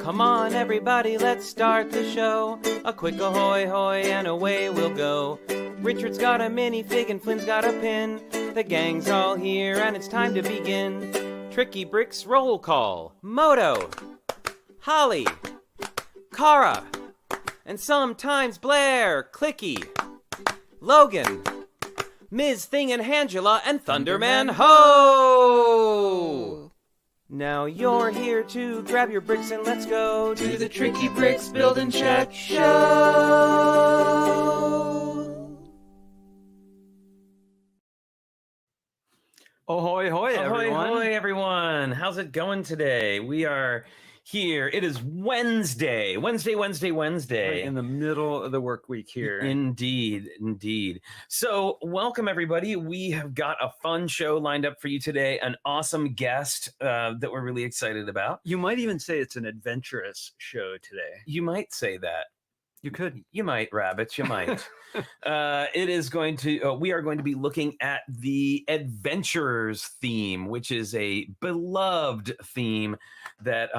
Come on, everybody, let's start the show. A quick ahoy hoy and away we'll go. Richard's got a minifig and Flynn's got a pin. The gang's all here and it's time to begin. TrickyBricks roll call. Moto, Holly, Kara, and sometimes Blair, Clicky, Logan, Ms. Thing and Angela, and Thunderman Ho! Now you're here to grab your bricks and let's go to the TrickyBricks Build and Check Show! Ahoy, hoy, everyone. Ahoy, hoy, everyone. How's it going today? We are here. It is Wednesday. Wednesday. In the middle of the work week here. Indeed. So welcome, everybody. We have got a fun show lined up for you today. An awesome guest that we're really excited about. You might even say it's an adventurous show today. You might say that. You could. You might, Rabbits. You might. It is going to. We are going to be looking at the adventurers theme, which is a beloved theme that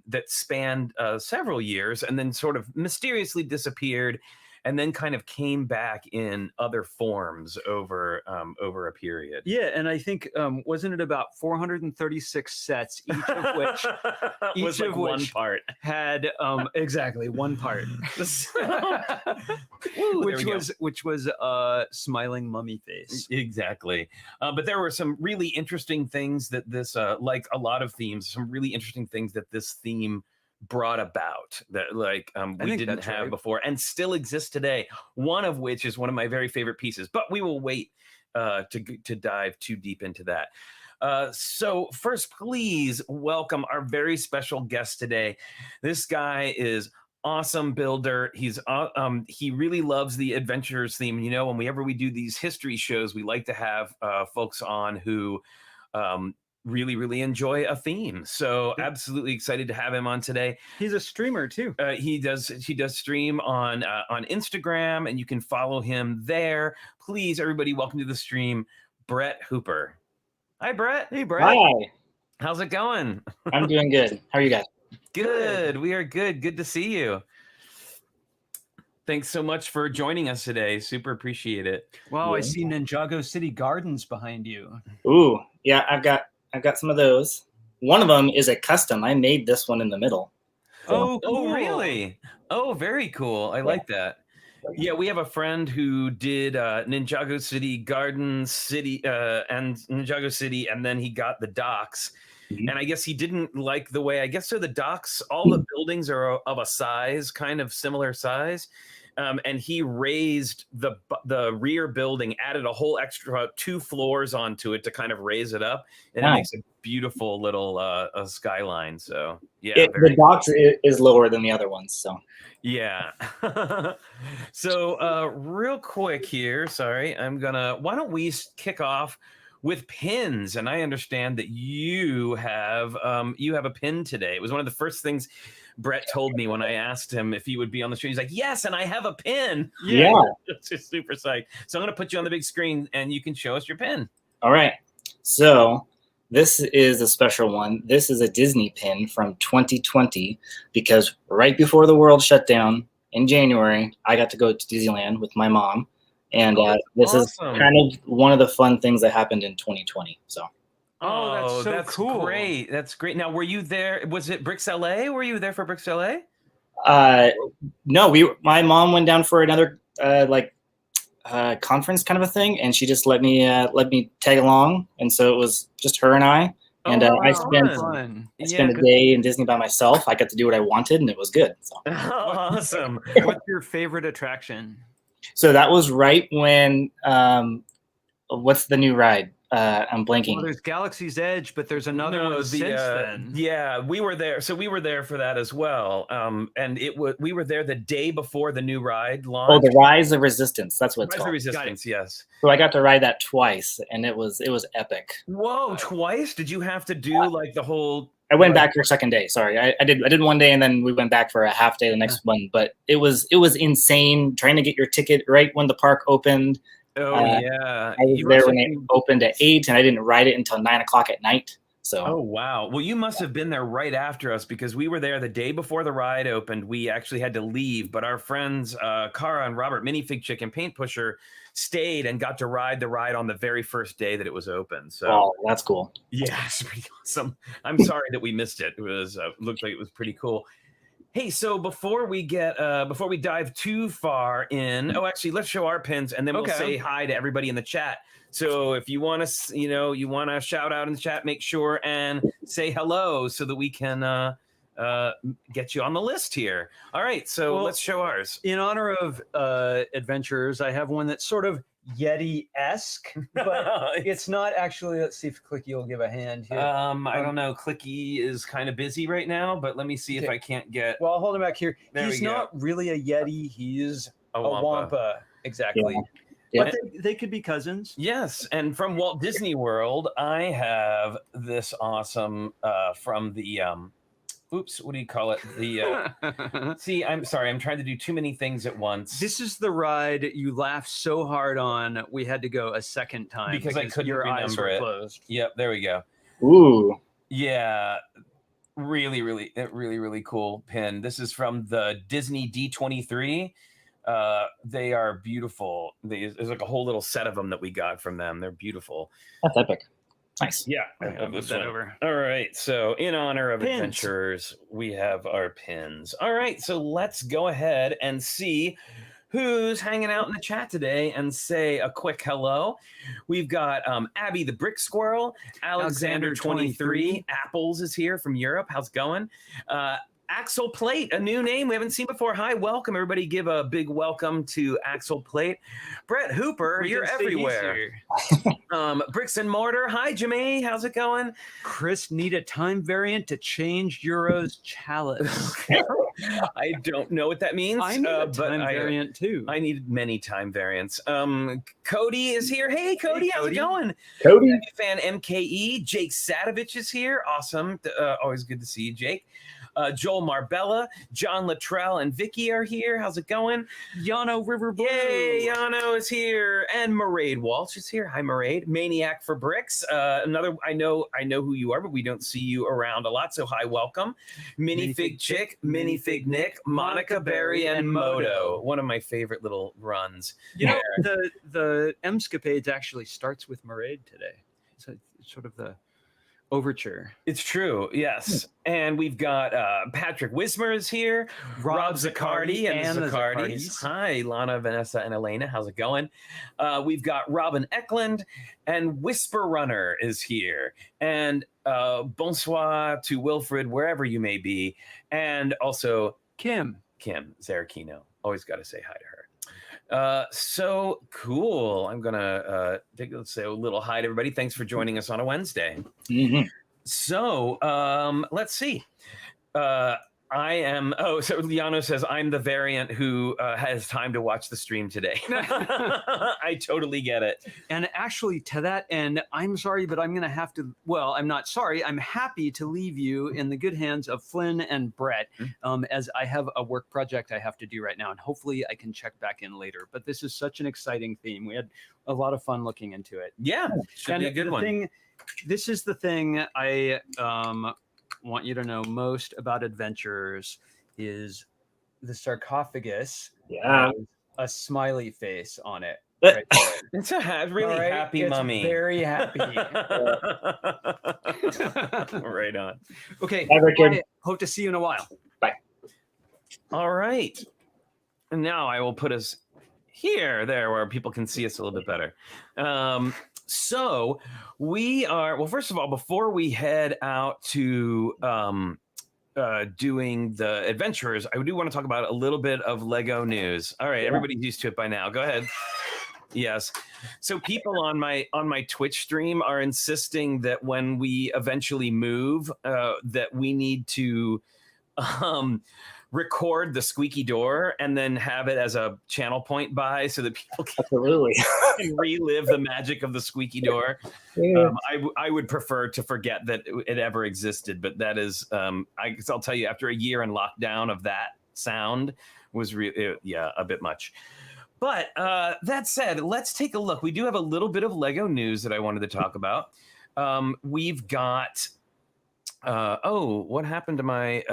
that spanned several years and then sort of mysteriously disappeared, and then kind of came back in other forms over a period. Yeah, and I think wasn't it about 436 sets, each of which was like one part had exactly one part, which was smiling mummy face. Exactly, but there were some really interesting things that this, like a lot of themes, some really interesting things that this theme brought about that we didn't have before and still exist today, one of which is one of my very favorite pieces, but we will wait to dive too deep into that. So first, please welcome our very special guest today. This guy is awesome builder. He's he really loves the adventurers theme. You know, whenever we do these history shows, we like to have folks on who really enjoy a theme. So absolutely excited to have him on today. He's a streamer too. He does stream on Instagram, and you can follow him there. Please, everybody, welcome to the stream, Brett Hooper. Hi, Brett. Hey, Brett. Hi. How's it going? I'm doing good. How are you guys? Good. We are good. Good to see you. Thanks so much for joining us today. Super appreciate it. Wow, I see Ninjago City Gardens behind you. Ooh, yeah, I've got some of those. One of them is a custom. I made this one in the middle. So. Oh, really? Oh, very cool. I like that. Yeah, we have a friend who did Ninjago City Gardens City and Ninjago City, and then he got the docks. Mm-hmm. And I guess he didn't like the way, so the docks, all the buildings are of a size, kind of similar size. And he raised the rear building, added a whole extra 2 floors onto it to kind of raise it up. And it makes a beautiful little skyline. So, yeah. The docks is lower than the other ones. So, yeah. So, real quick here. Sorry, why don't we kick off with pins? And I understand that you have a pin today. It was one of the first things Brett told me when I asked him if he would be on the show. He's like, yes, and I have a pin. Yeah. It's just super psyched. So I'm going to put you on the big screen and you can show us your pin. All right. So this is a special one. This is a Disney pin from 2020 because right before the world shut down in January, I got to go to Disneyland with my mom. And this is kind of one of the fun things that happened in 2020. So. Oh, that's cool. Great. That's great. Now, were you there? Was it Bricks LA? Were you there for Bricks LA? No, my mom went down for another conference kind of a thing, and she just let me tag along, and so it was just her and I. And I spent a day in Disney by myself. I got to do what I wanted, and it was good. So. Awesome. What's your favorite attraction? So that was right when what's the new ride? I'm blanking. Well, there's Galaxy's Edge, but there's another one since then. Yeah, we were there. So we were there for that as well. And we were there the day before the new ride launched. Oh, the Rise of Resistance. That's what it's called. Rise of Resistance, yes. So I got to ride that twice, and it was epic. Whoa, twice? Did you have to do like the whole? I went back for a second day. Sorry, I did one day, and then we went back for a half day the next one. But it was insane trying to get your ticket right when the park opened. Oh, yeah. I was there when it opened at 8, and I didn't ride it until 9 o'clock at night. So. Oh, wow. Well, you must have been there right after us because we were there the day before the ride opened. We actually had to leave, but our friends, Cara and Robert, Minifig Chick and Paint Pusher, stayed and got to ride the ride on the very first day that it was open. So oh, that's cool. Yeah, it's pretty awesome. I'm sorry that we missed it. It was looked like it was pretty cool. Hey, so before we dive too far in, actually, let's show our pins and then we'll say hi to everybody in the chat. So if you want to, you want to shout out in the chat, make sure and say hello so that we can get you on the list here. All right, so let's show ours. In honor of adventurers, I have one that's sort of Yeti-esque, but it's not actually. Let's see if Clicky will give a hand here. I don't know. Clicky is kind of busy right now, but let me see if I can't get. Well, I'll hold him back here. He's not really a Yeti. He's a Wampa. Exactly. Yeah. But they could be cousins. Yes, and from Walt Disney World, I have this awesome from the what do you call it? The see, I'm sorry, I'm trying to do too many things at once. This is the ride you laughed so hard on. We had to go a second time because I couldn't your eyes were remember it. Closed. Yep, there we go. Ooh. Yeah, really cool pin. This is from the Disney D23. They are beautiful. There's like a whole little set of them that we got from them. They're beautiful. That's epic. Nice. Yeah, I'll move that over. All right, so in honor of pins. adventurers, we have our pins. All right, so let's go ahead and see who's hanging out in the chat today and say a quick hello. We've got Abby the Brick Squirrel, Alexander 23, Apples is here from Europe. How's it going? Axel Plate, a new name we haven't seen before. Hi, welcome everybody. Give a big welcome to Axel Plate. Brett Hooper, you're everywhere. Bricks and Mortar. Hi, Jimmy. How's it going? Chris, need a time variant to change Euro's chalice. I don't know what that means. I need a time variant too. I need many time variants. Cody is here. Hey, Cody, how's it going? Cody. Fan MKE. Jake Sadovich is here. Awesome. Always good to see you, Jake. Joel Marbella, John Luttrell, and Vicky are here. How's it going? Yano River Blue. Yay, Yano is here. And Mairead Walsh is here. Hi, Mairead. Maniac for Bricks. Another, I know who you are, but we don't see you around a lot, so hi, welcome. Minifig Chick, Minifig Nick, Monica Berry, and Moto. One of my favorite little runs. You know, the Emscapades actually starts with Mairead today. So it's sort of the overture. It's true, yes. And we've got Patrick Wismer is here, Rob Zaccardi and the Zaccardis. Hi, Lana, Vanessa, and Elena. How's it going? We've got Robin Eklund and Whisper Runner is here. And bonsoir to Wilfred, wherever you may be. And also Kim Zarachino. Always got to say hi to her. So cool. I'm gonna let's say a little hi to everybody. Thanks for joining us on a Wednesday. Mm-hmm. So let's see. So Liano says I'm the variant who has time to watch the stream today. I totally get it. And actually, to that end, I'm sorry, but I'm going to have to. Well, I'm not sorry. I'm happy to leave you in the good hands of Flynn and Brett, as I have a work project I have to do right now, and hopefully I can check back in later. But this is such an exciting theme. We had a lot of fun looking into it. Yeah, should be a good one. This is the thing I want you to know most about adventurers is the sarcophagus. Yeah, a smiley face on it. Right there. It's a really happy it's mummy. Very happy. Right on. Okay. Bye, Richard. Hope to see you in a while. Bye. All right. And now I will put us there where people can see us a little bit better. So we are, well, first of all, before we head out to doing the adventurers, I do want to talk about a little bit of Lego news. All right, everybody's used to it by now. Go ahead. Yes. So people on my Twitch stream are insisting that when we eventually move, that we need to record the squeaky door and then have it as a channel point by so that people can relive the magic of the squeaky door. Yeah. I would prefer to forget that it ever existed, but that is, I'll tell you, after a year in lockdown of that sound was really, a bit much. But that said, let's take a look. We do have a little bit of Lego news that I wanted to talk about. We've got Oh, what happened to my?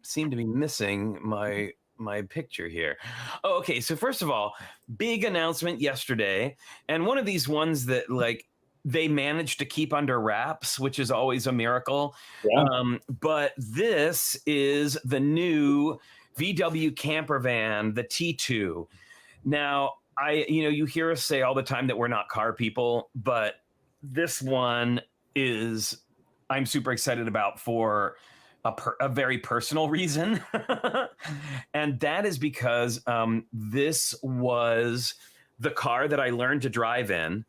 Seem to be missing my picture here. Oh, okay. So first of all, big announcement yesterday, and one of these ones that like they managed to keep under wraps, which is always a miracle. Yeah. But this is the new VW camper van, the T2. Now, you hear us say all the time that we're not car people, but this one is I'm super excited about for a very personal reason. And that is because this was the car that I learned to drive in.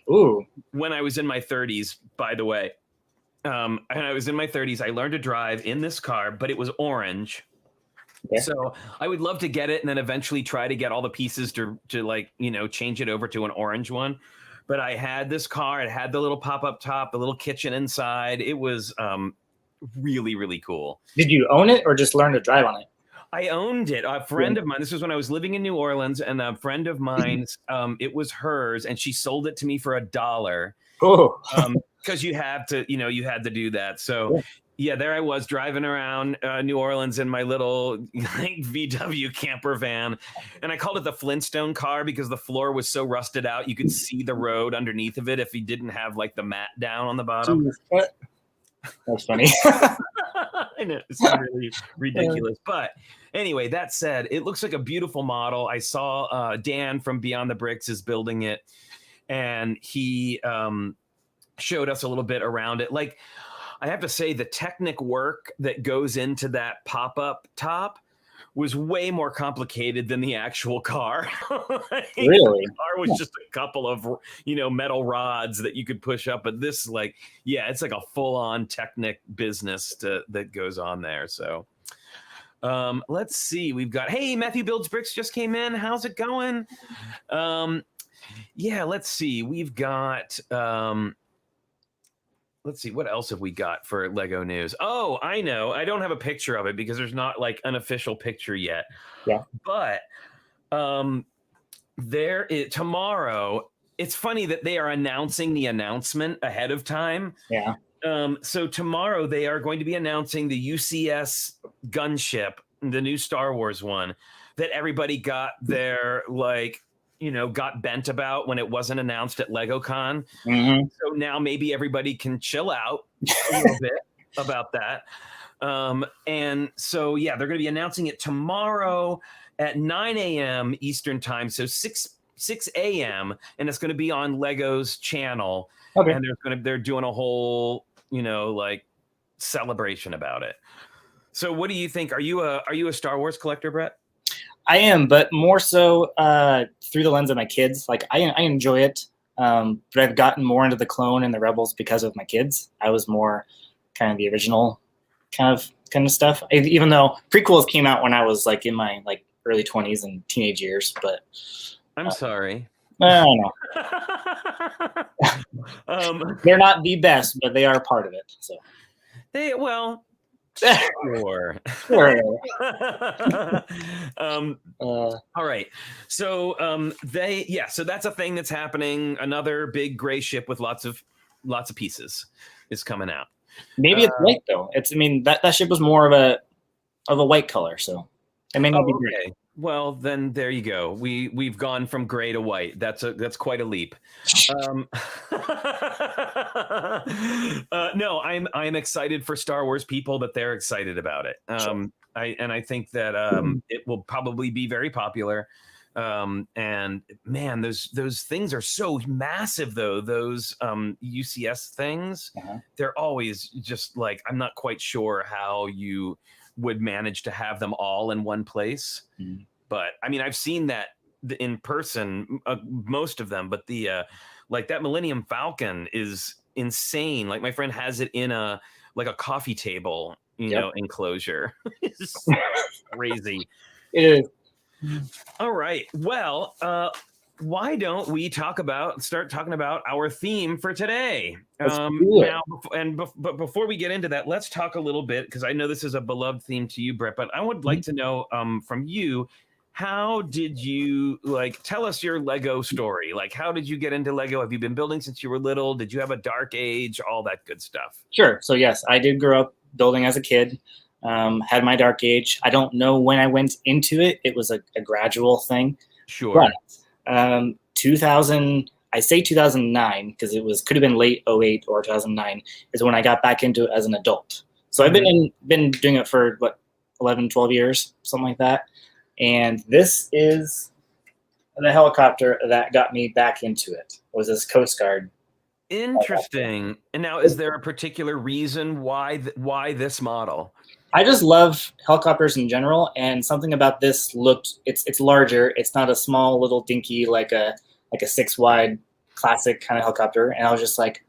Ooh. When I was in my 30s, by the way. And I was in my 30s. I learned to drive in this car, but it was orange. Okay. So I would love to get it and then eventually try to get all the pieces to like, change it over to an orange one. But I had this car. It had the little pop-up top, the little kitchen inside. It was really, really cool. Did you own it or just learn to drive on it? I owned it. A friend of mine, this was when I was living in New Orleans, and a friend of mine, it was hers, and she sold it to me for $1. Oh. Because you had to do that. So yeah, there I was driving around New Orleans in my little VW camper van. And I called it the Flintstone car because the floor was so rusted out. You could see the road underneath of it if you didn't have like the mat down on the bottom. That's funny. I know, it's really ridiculous. But anyway, that said, it looks like a beautiful model. I saw Dan from Beyond the Bricks is building it, and he showed us a little bit around it. Like, I have to say, the technic work that goes into that pop-up top was way more complicated than the actual car. Really? The car was just a couple of, metal rods that you could push up. But this, it's like a full-on Technic business that goes on there. So let's see. We've got, hey, Matthew Builds Bricks just came in. How's it going? Let's see. We've got... let's see, what else have we got for Lego news? Oh, I know. I don't have a picture of it because there's not like an official picture yet. Yeah. But tomorrow, it's funny that they are announcing the announcement ahead of time. Yeah. So tomorrow they are going to be announcing the UCS gunship, the new Star Wars one, that everybody got their got bent about when it wasn't announced at LegoCon. Mm-hmm. So now maybe everybody can chill out a little bit about that. And so, yeah, they're going to be announcing it tomorrow at 9 a.m. Eastern time. So 6 a.m. And it's going to be on Lego's channel. Okay. And they're doing a whole, celebration about it. So what do you think? Are you a Star Wars collector, Brett? I am, but more so through the lens of my kids. Like I enjoy it, but I've gotten more into the Clone and the Rebels because of my kids. I was more kind of the original kind of stuff. Even though prequels came out when I was like in my early 20s and teenage years, but I'm sorry. I don't know. They're not the best, but they are part of it. So Sure. All right. So so that's a thing that's happening. Another big gray ship with lots of pieces is coming out. Maybe it's white though. That ship was more of a white color, so it may not be gray. Well, then there you go. We've gone from gray to white. That's quite a leap. No, I'm excited for Star Wars people that they're excited about it. Sure. I think that it will probably be very popular. And man, those things are so massive though. Those UCS things, they're always just like, I'm not quite sure how you would manage to have them all in one place. But I've seen that in person, most of them, but the that Millennium Falcon is insane. Like my friend has it in a coffee table, enclosure. It's crazy. It is. All right. Well, why don't we start talking about our theme for today? But before we get into that, let's talk a little bit, because I know this is a beloved theme to you, Brett, but I would like to know from you, how did you tell us your Lego story? Like, how did you get into Lego? Have you been building since you were little? Did you have a dark age? All that good stuff. Sure. So yes, I did grow up building as a kid. Had my dark age. I don't know when I went into it. It was a gradual thing. Sure. But 2000, I say 2009 because could have been late 08 or 2009 is when I got back into it as an adult. So I've been doing it for 11, 12 years, something like that. And this is the helicopter that got me back into it. Was this Coast Guard. Interesting. And now, is there a particular reason why this model? I just love helicopters in general, and something about this it's larger. It's not a small little dinky like a 6-wide classic kind of helicopter. And I was just like,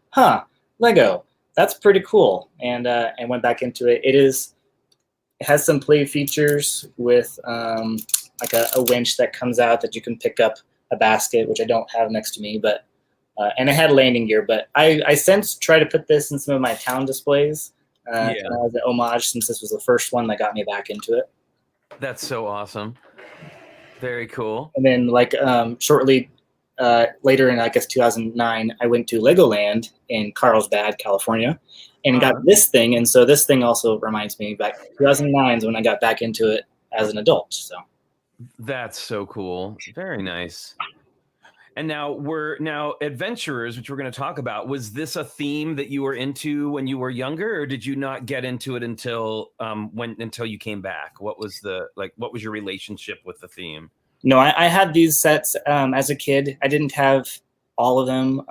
Lego, that's pretty cool. And went back into it. It has some play features with like a winch that comes out that you can pick up a basket, which I don't have next to me, but and it had landing gear. But I since try to put this in some of my town displays as an homage, since this was the first one that got me back into it. That's so awesome. Very cool. And then shortly later in, I guess, 2009, I went to Legoland in Carlsbad, California, and got this thing. And so this thing also reminds me back 2009 is when I got back into it as an adult. So that's so cool. Very nice. And now adventurers, which we're going to talk about. Was this a theme that you were into when you were younger, or did you not get into it until you came back? What was your relationship with the theme? No, I had these sets as a kid. I didn't have all of them.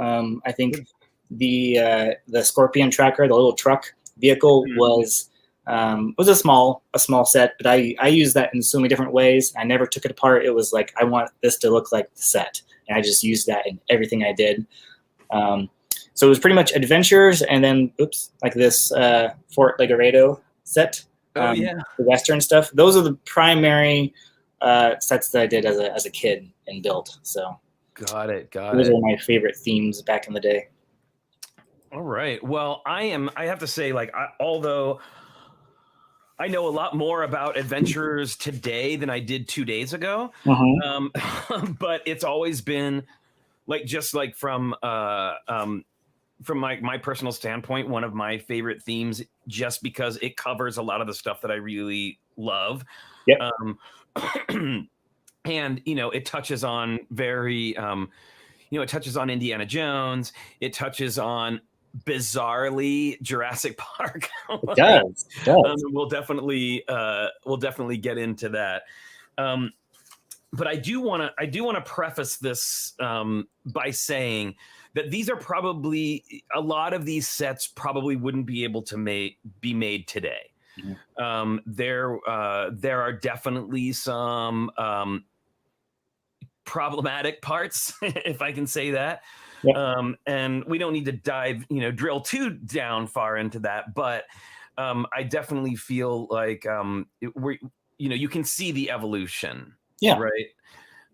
I think the Scorpion Tracker, the little truck vehicle, was a small set, but I used that in so many different ways. I never took it apart. It was like, I want this to look like the set, and I just used that in everything I did. So it was pretty much adventures, and then like this Fort Legoredo set, the Western stuff. Those are the primary sets that I did as a kid and built. So got it. Those are my favorite themes back in the day. All right. Well, I have to say, although I know a lot more about adventurers today than I did 2 days ago, but it's always been from my personal standpoint, one of my favorite themes, just because it covers a lot of the stuff that I really love. Yep. And it touches on it touches on Indiana Jones. It touches on, bizarrely, Jurassic Park. It does. We'll definitely get into that. But I do want to preface this by saying that these are probably, a lot of these sets probably wouldn't be able to be made today. Mm-hmm. There are definitely some problematic parts, if I can say that. Yep. And we don't need to drill too down far into that, but I definitely feel like you can see the evolution. Yeah. Right.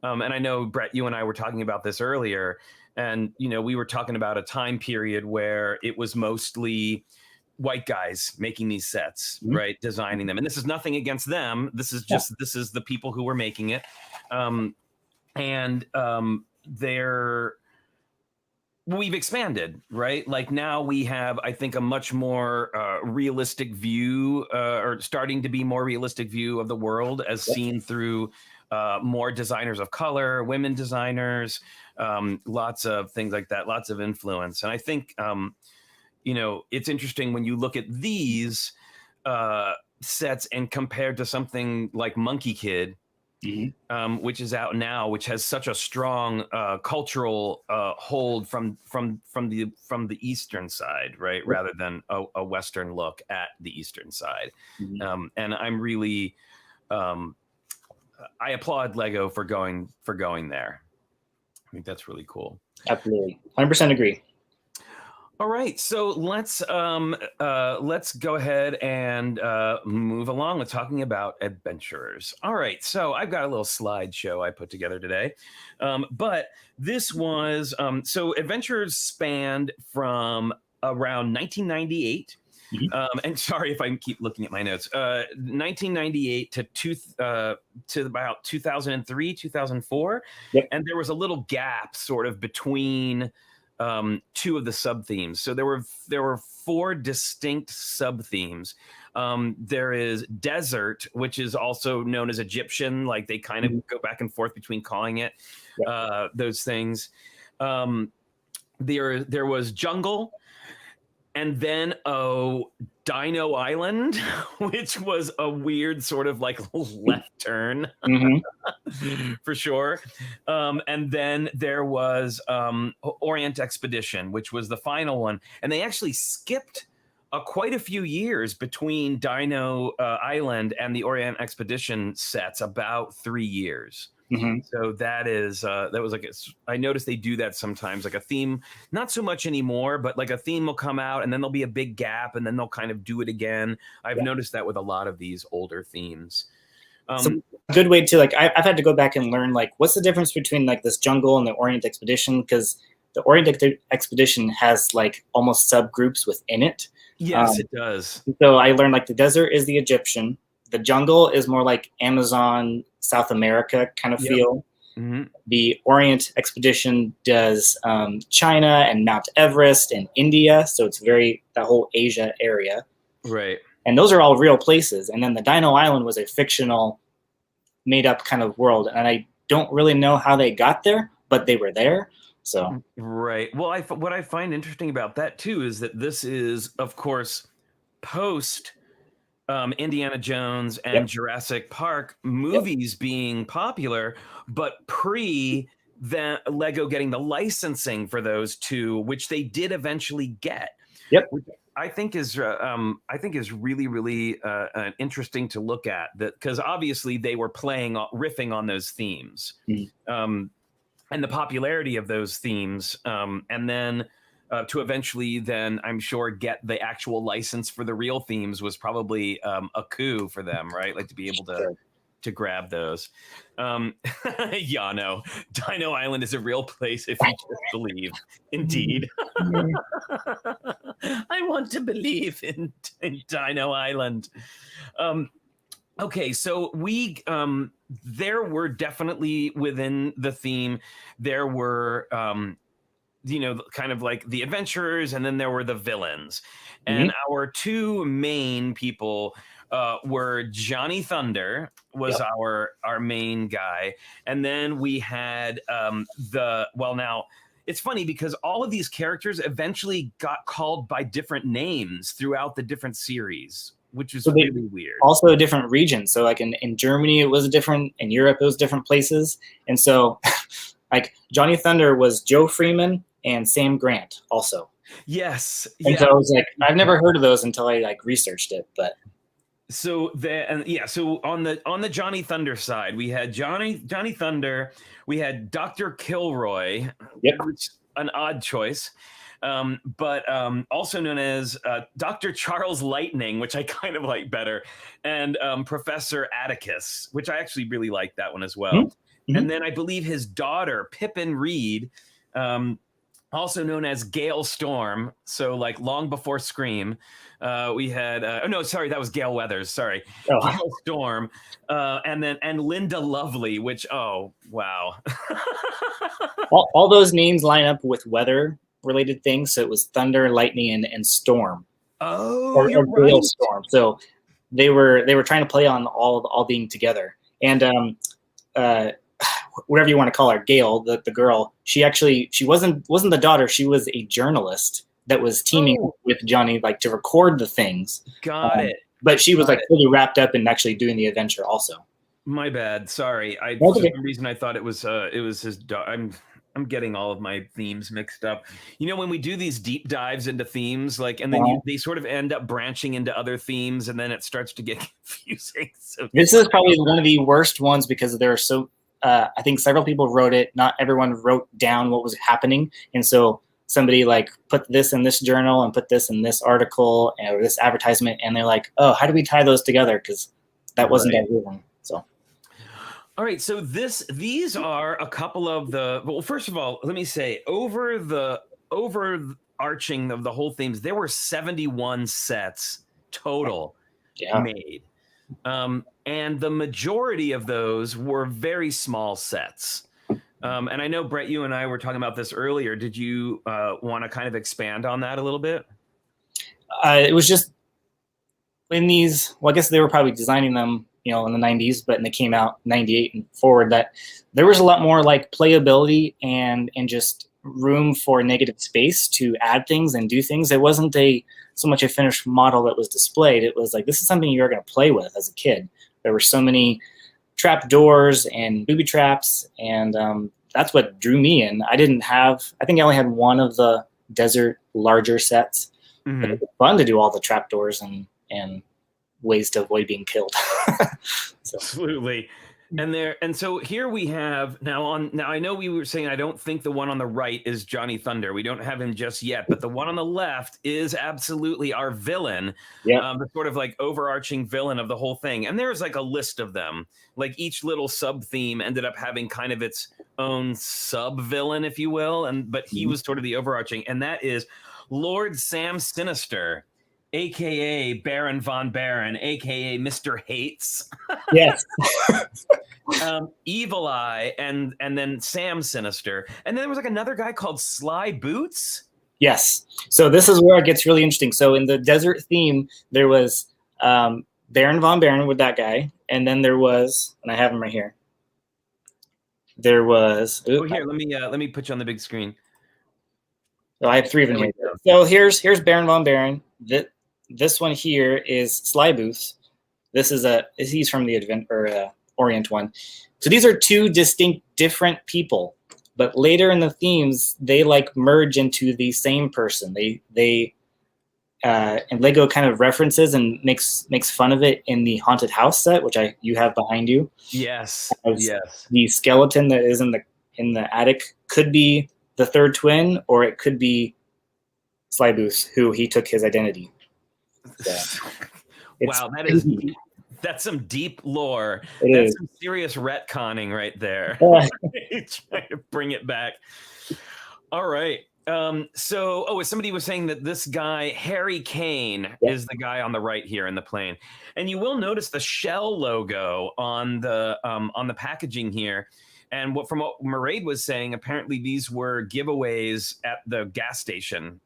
And I know, Brett, you and I were talking about this earlier, and we were talking about a time period where it was mostly white guys making these sets, right? Designing them. And this is nothing against them. This is just, this is the people who were making it. We've expanded, right? Like now we have, I think, a much more realistic view, or starting to be more realistic view of the world as seen through more designers of color, women designers, lots of things like that, lots of influence. And I think, it's interesting when you look at these sets and compared to something like Monkey Kid, which is out now, which has such a strong cultural hold from the Eastern side, right? Rather than a Western look at the Eastern side. And I'm really, I applaud Lego for going there. I think that's really cool. Absolutely. 100% agree. All right, so let's go ahead and move along with talking about adventurers. All right, so I've got a little slideshow I put together today, but this was so adventurers spanned from around 1998 And sorry if I keep looking at my notes. 1998 to about 2003, 2004, and there was a little gap sort of between two of the sub themes. So there were 4 distinct sub themes. There is desert, which is also known as Egyptian. Like they kind of go back and forth between calling it those things. There was jungle, and then Dino Island, which was a weird sort of like left turn for sure. And then there was Orient Expedition, which was the final one. And they actually skipped quite a few years between Dino Island and the Orient Expedition sets, about 3 years. So that was like, I noticed they do that sometimes, like a theme, not so much anymore, but like a theme will come out and then there'll be a big gap and then they'll kind of do it again. I've noticed that with a lot of these older themes. So a good way to like, I've had to go back and learn like, what's the difference between like this jungle and the Orient Expedition? Because the Orient Expedition has like almost subgroups within it. Yes, it does. So I learned like the desert is the Egyptian. The jungle is more like Amazon, South America kind of feel. The Orient Expedition does China and Mount Everest and India. So it's that whole Asia area. Right. And those are all real places. And then the Dino Island was a fictional, made up kind of world. And I don't really know how they got there, but they were there. So right. Well, what I find interesting about that too is that this is, of course, post Indiana Jones and Jurassic Park movies being popular, but pre Lego getting the licensing for those two, which they did eventually get. Which I think is really, really interesting to look at, that because obviously they were riffing on those themes, and the popularity of those themes, and then to eventually then I'm sure get the actual license for the real themes was probably a coup for them, right? Like to be able to grab those. Yano, Dino Island is a real place if you just believe. Indeed. I want to believe in Dino Island. Okay, so there were definitely within the theme, there were kind of like the adventurers, and then there were the villains. And our 2 main people were Johnny Thunder was our main guy, and then we had now it's funny because all of these characters eventually got called by different names throughout the different series, which is really weird. Also a different region. So like in Germany, it was different. In Europe, it was different places. And so like Johnny Thunder was Joe Freeman and Sam Grant also. Yes. And so I was like, I've never heard of those until I like researched it, but. So so on the Johnny Thunder side, we had Johnny Thunder, we had Dr. Kilroy, which an odd choice. But also known as Dr. Charles Lightning, which I kind of like better, and Professor Atticus, which I actually really like that one as well. And then I believe his daughter, Pippin Reed, also known as Gale Storm. So like long before Scream, we had, that was Gale Weathers. Sorry. Gale Storm. And Linda Lovely, which, oh, wow. all those names line up with weather related things. So it was thunder, lightning, and storm. Oh, or you're gale right. storm. So they were trying to play on all being together. And whatever you want to call her, Gail, the girl, she wasn't the daughter. She was a journalist that was teaming with Johnny, like to record the things. Got it. But she was like fully wrapped up in actually doing the adventure also. My bad. Sorry. For some reason I thought it was his daughter. I'm getting all of my themes mixed up. You know, when we do these deep dives into themes, like, and then they sort of end up branching into other themes, and then it starts to get confusing. So this is probably one of the worst ones because there are so. I think several people wrote it. Not everyone wrote down what was happening, and so somebody like put this in this journal and put this in this article or this advertisement, and they're like, "Oh, how do we tie those together?" Because that wasn't that reason. So. All right, so these are a couple of the. Well, first of all, let me say over overarching of the whole themes, there were 71 sets total made. And the majority of those were very small sets. And I know, Brett, you and I were talking about this earlier. Did you want to kind of expand on that a little bit? It was just in these, well, I guess they were probably designing them, in the 90s, but they came out 98 and forward, that there was a lot more like playability and just room for negative space to add things and do things. It wasn't so much a finished model that was displayed. It was like, this is something you're going to play with as a kid. There were so many trap doors and booby traps, and that's what drew me in. I think I only had one of the desert larger sets. Mm-hmm. But it was fun to do all the trap doors and ways to avoid being killed. Absolutely. And so here we have now I know we were saying I don't think the one on the right is Johnny Thunder. We don't have him just yet, but the one on the left is absolutely our villain. Yeah. The sort of like overarching villain of the whole thing. And there's like a list of them. Like each little sub theme ended up having kind of its own sub villain, if you will. But he was sort of the overarching, and that is Lord Sam Sinister, a.k.a. Baron Von Baron, a.k.a. Mr. Hates. Yes. Evil Eye, and then Sam Sinister. And then there was like another guy called Sly Boots. Yes. So this is where it gets really interesting. So in the desert theme, there was Baron Von Baron with that guy. And then there was, and I have him right here. There was... here, let me put you on the big screen. So I have three of them here. So here's Baron Von Baron. This one here is Sly Boots. He's from the Orient one. So these are two distinct, different people. But later in the themes, they like merge into the same person. And Lego kind of references and makes fun of it in the haunted house set, which you have behind you. Yes. Yes. The skeleton that is in the attic could be the third twin, or it could be Sly Boots, who he took his identity. So, wow, that's some deep lore. That's some serious retconning right there. Trying to bring it back. All right. Somebody was saying that this guy, Harry Kane, is the guy on the right here in the plane. And you will notice the Shell logo on the packaging here. And from what Mairead was saying, apparently these were giveaways at the gas station.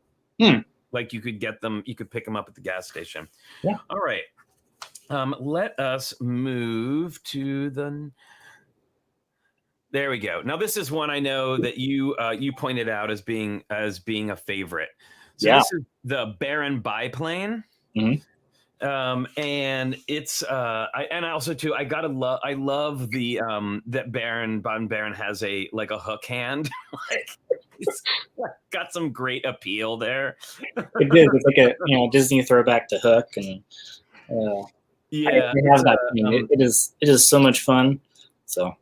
Like you could get them, you could pick them up at the gas station. Yeah. All right. Let us move to there we go. Now this is one I know that you pointed out as being a favorite. So this is the Baron Biplane. Mm-hmm. And it's I love the that Baron Von Baron has a hook hand. It's got some great appeal there. It is. It's like a Disney throwback to Hook, and it is so much fun. So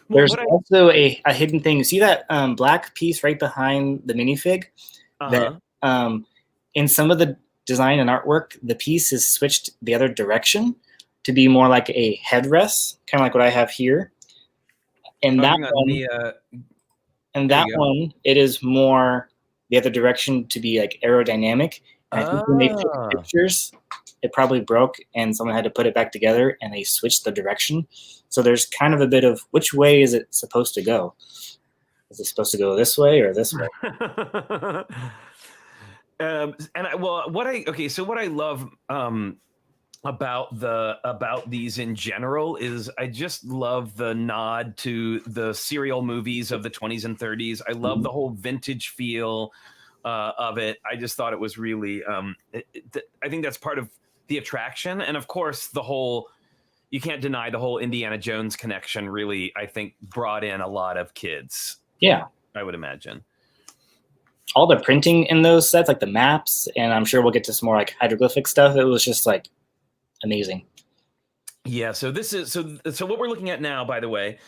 there's also a hidden thing. See that black piece right behind the minifig? That in some of the design and artwork, the piece is switched the other direction to be more like a headrest, kind of like what I have here. And one, it is more the other direction to be like aerodynamic. And I think when they took pictures, it probably broke and someone had to put it back together and they switched the direction. So there's kind of a bit of which way is it supposed to go? Is it supposed to go this way or this way? What I love about these in general is I just love the nod to the serial movies of the 20s and 30s. I love the whole vintage feel of it. I just thought it was really I think that's part of the attraction, and of course you can't deny the whole Indiana Jones connection really, I think, brought in a lot of kids. Yeah, I would imagine. All the printing in those sets, like the maps, and I'm sure we'll get to some more like hieroglyphic stuff. It was just like amazing. Yeah. So this is so what we're looking at now, by the way,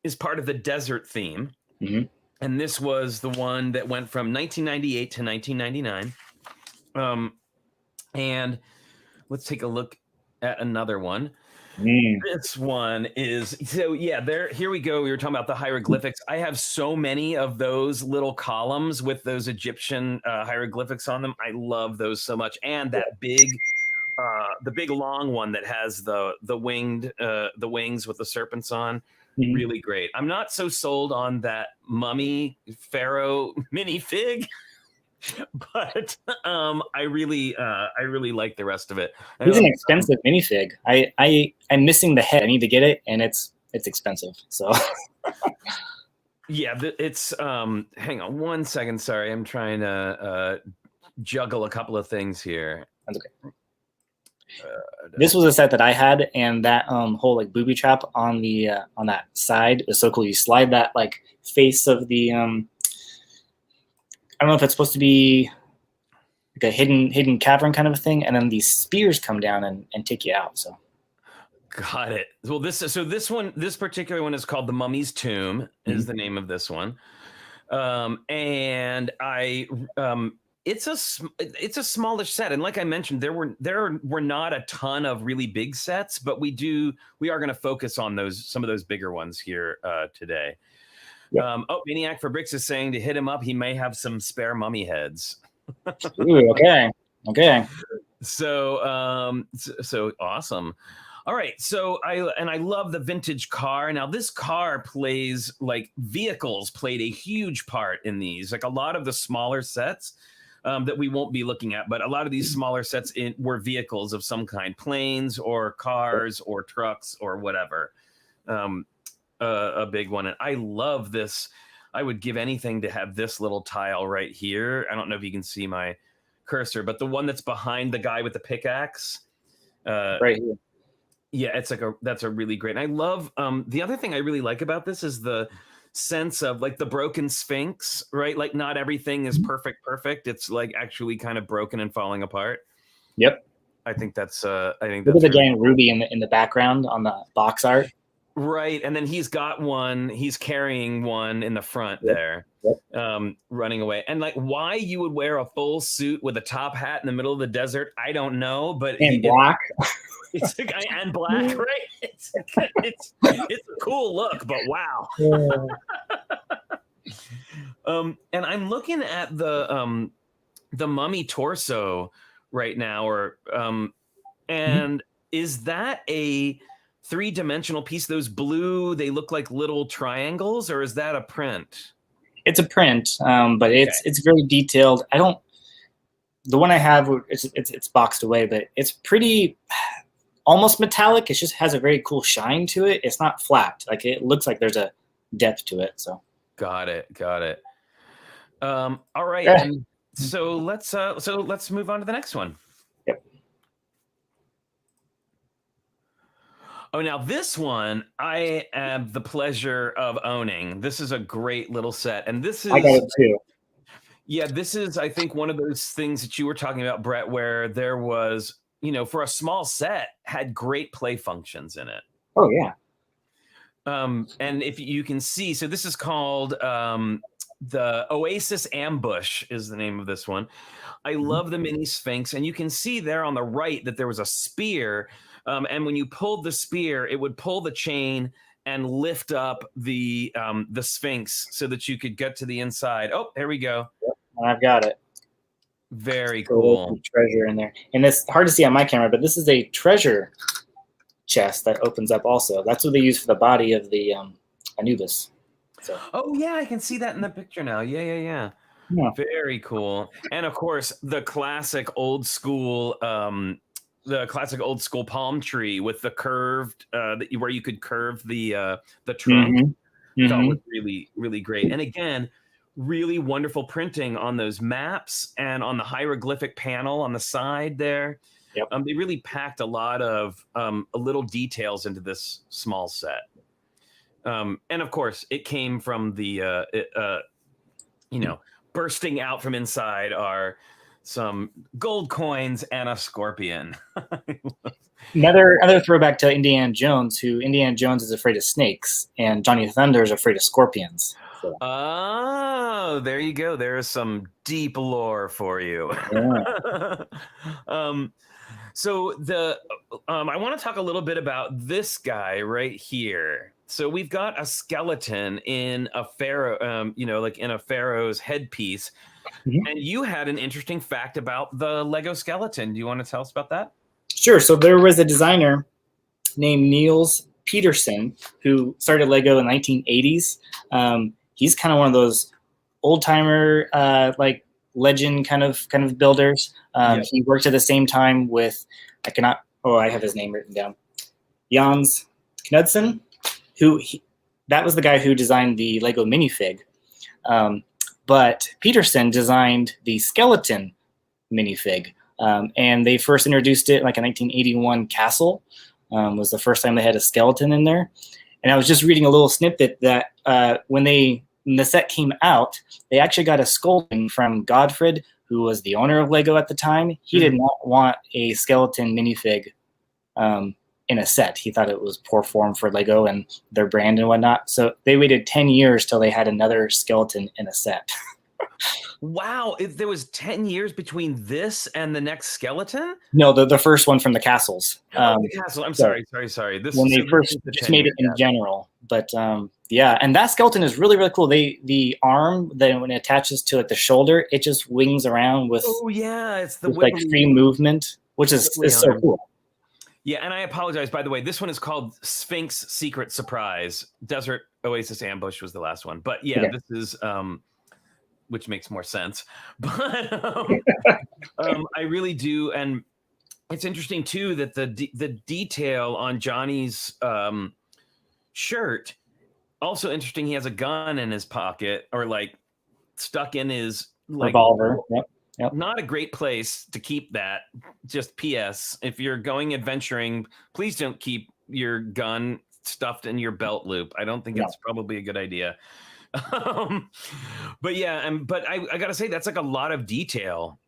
is part of the desert theme. Mm-hmm. And this was the one that went from 1998 to 1999. And let's take a look at another one. This one is so yeah. Here we go. We were talking about the hieroglyphics. I have so many of those little columns with those Egyptian hieroglyphics on them. I love those so much, and that the big long one that has the wings with the serpents on. Really great. I'm not so sold on that mummy pharaoh minifig. But I really like the rest of it. He's an expensive minifig. I'm missing the head. I need to get it, and it's expensive. So yeah, it's hang on one second. Sorry, I'm trying to juggle a couple of things here. That's okay. This was a set that I had, and that whole like booby trap on the on that side was so cool. You slide that like face of the I don't know if it's supposed to be like a hidden cavern kind of a thing, and then these spears come down and take you out. So, got it. Well, this particular one is called the Mummy's Tomb. Is the name of this one, and it's a smallish set, and like I mentioned, there were not a ton of really big sets, but we are going to focus on some of those bigger ones here today. Yep. Maniac for Bricks is saying to hit him up. He may have some spare mummy heads. Ooh, okay. So awesome. All right. So I love the vintage car. Now this car plays like vehicles played a huge part in these. Like a lot of the smaller sets that we won't be looking at, but a lot of these smaller sets were vehicles of some kind, planes or cars or trucks or whatever. A big one. And I love this. I would give anything to have this little tile right here. I don't know if you can see my cursor, but the one that's behind the guy with the pickaxe. Right here. Yeah, that's a really great. And I love the other thing I really like about this is the sense of like the broken Sphinx, right? Like not everything is perfect. It's like actually kind of broken and falling apart. Yep. I think that's look at the giant ruby in the background on the box art. Right, and then he's carrying one in the front there, running away. And like, why you would wear a full suit with a top hat in the middle of the desert, I don't know. But black, it's a guy and black, right? It's a cool look, but wow. And I'm looking at the mummy torso right now, and is that a three-dimensional piece? Those blue, they look like little triangles, or is that a print? It's a print, but it's very detailed. The one I have, it's boxed away, but it's pretty almost metallic. It just has a very cool shine to it. It's not flat. Like it looks like there's a depth to it. So got it. All right. And so let's move on to the next one. Oh, now this one I have the pleasure of owning. This is a great little set, and this is I got it too. Yeah, this is I think one of those things that you were talking about, Brett, where there was, for a small set, had great play functions in it. Oh yeah. And if you can see, so this is called the Oasis Ambush is the name of this one. I love the mini Sphinx, and you can see there on the right that there was a spear. And when you pulled the spear, it would pull the chain and lift up the Sphinx so that you could get to the inside. Oh, there we go. Yep, I've got it. Very cool. Treasure in there. And it's hard to see on my camera, but this is a treasure chest that opens up also. That's what they use for the body of the Anubis. So. Oh, yeah, I can see that in the picture now. Yeah. Very cool. And, of course, the classic old school palm tree with the curved where you could curve the trunk. That was really, really great. And again, really wonderful printing on those maps and on the hieroglyphic panel on the side there. Yep. They really packed a lot of little details into this small set. And of course, it came from the bursting out from inside are some gold coins and a scorpion. Another throwback to Indiana Jones, who Indiana Jones is afraid of snakes and Johnny Thunder is afraid of scorpions. So. Oh, there you go. There is some deep lore for you. Yeah. So I want to talk a little bit about this guy right here. So we've got a skeleton in a pharaoh, like in a pharaoh's headpiece. Mhm. And you had an interesting fact about the Lego skeleton. Do you want to tell us about that? Sure. So there was a designer named Niels Peterson who started Lego in the 1980s. He's kind of one of those old timer, like legend kind of builders. Yep. He worked at the same time with I have his name written down. Jans Knudsen, that was the guy who designed the Lego minifig. But Peterson designed the skeleton minifig. And they first introduced it like a 1981 Castle. Was the first time they had a skeleton in there. And I was just reading a little snippet that when the set came out, they actually got a scolding from Godfred, who was the owner of Lego at the time. He did not want a skeleton minifig in a set. He thought it was poor form for Lego and their brand and whatnot. So they waited 10 years till they had another skeleton in a set. Wow. There was 10 years between this and the next skeleton? No, the first one from the castles. The castle. I'm sorry. This when they first just made it in general. But yeah, and that skeleton is really, really cool. The arm, then when it attaches to like the shoulder, it just wings around with it's the like free movement, which is so cool. Yeah, and I apologize, by the way. This one is called Sphinx Secret Surprise. Desert Oasis Ambush was the last one. But yeah, this is which makes more sense. But I really do, and it's interesting too that the detail on Johnny's shirt, also interesting. He has a gun in his pocket, or like stuck in his revolver. Yep. Not a great place to keep that. Just P.S. If you're going adventuring, please don't keep your gun stuffed in your belt loop. I don't think it's probably a good idea. But yeah, but I gotta say that's like a lot of detail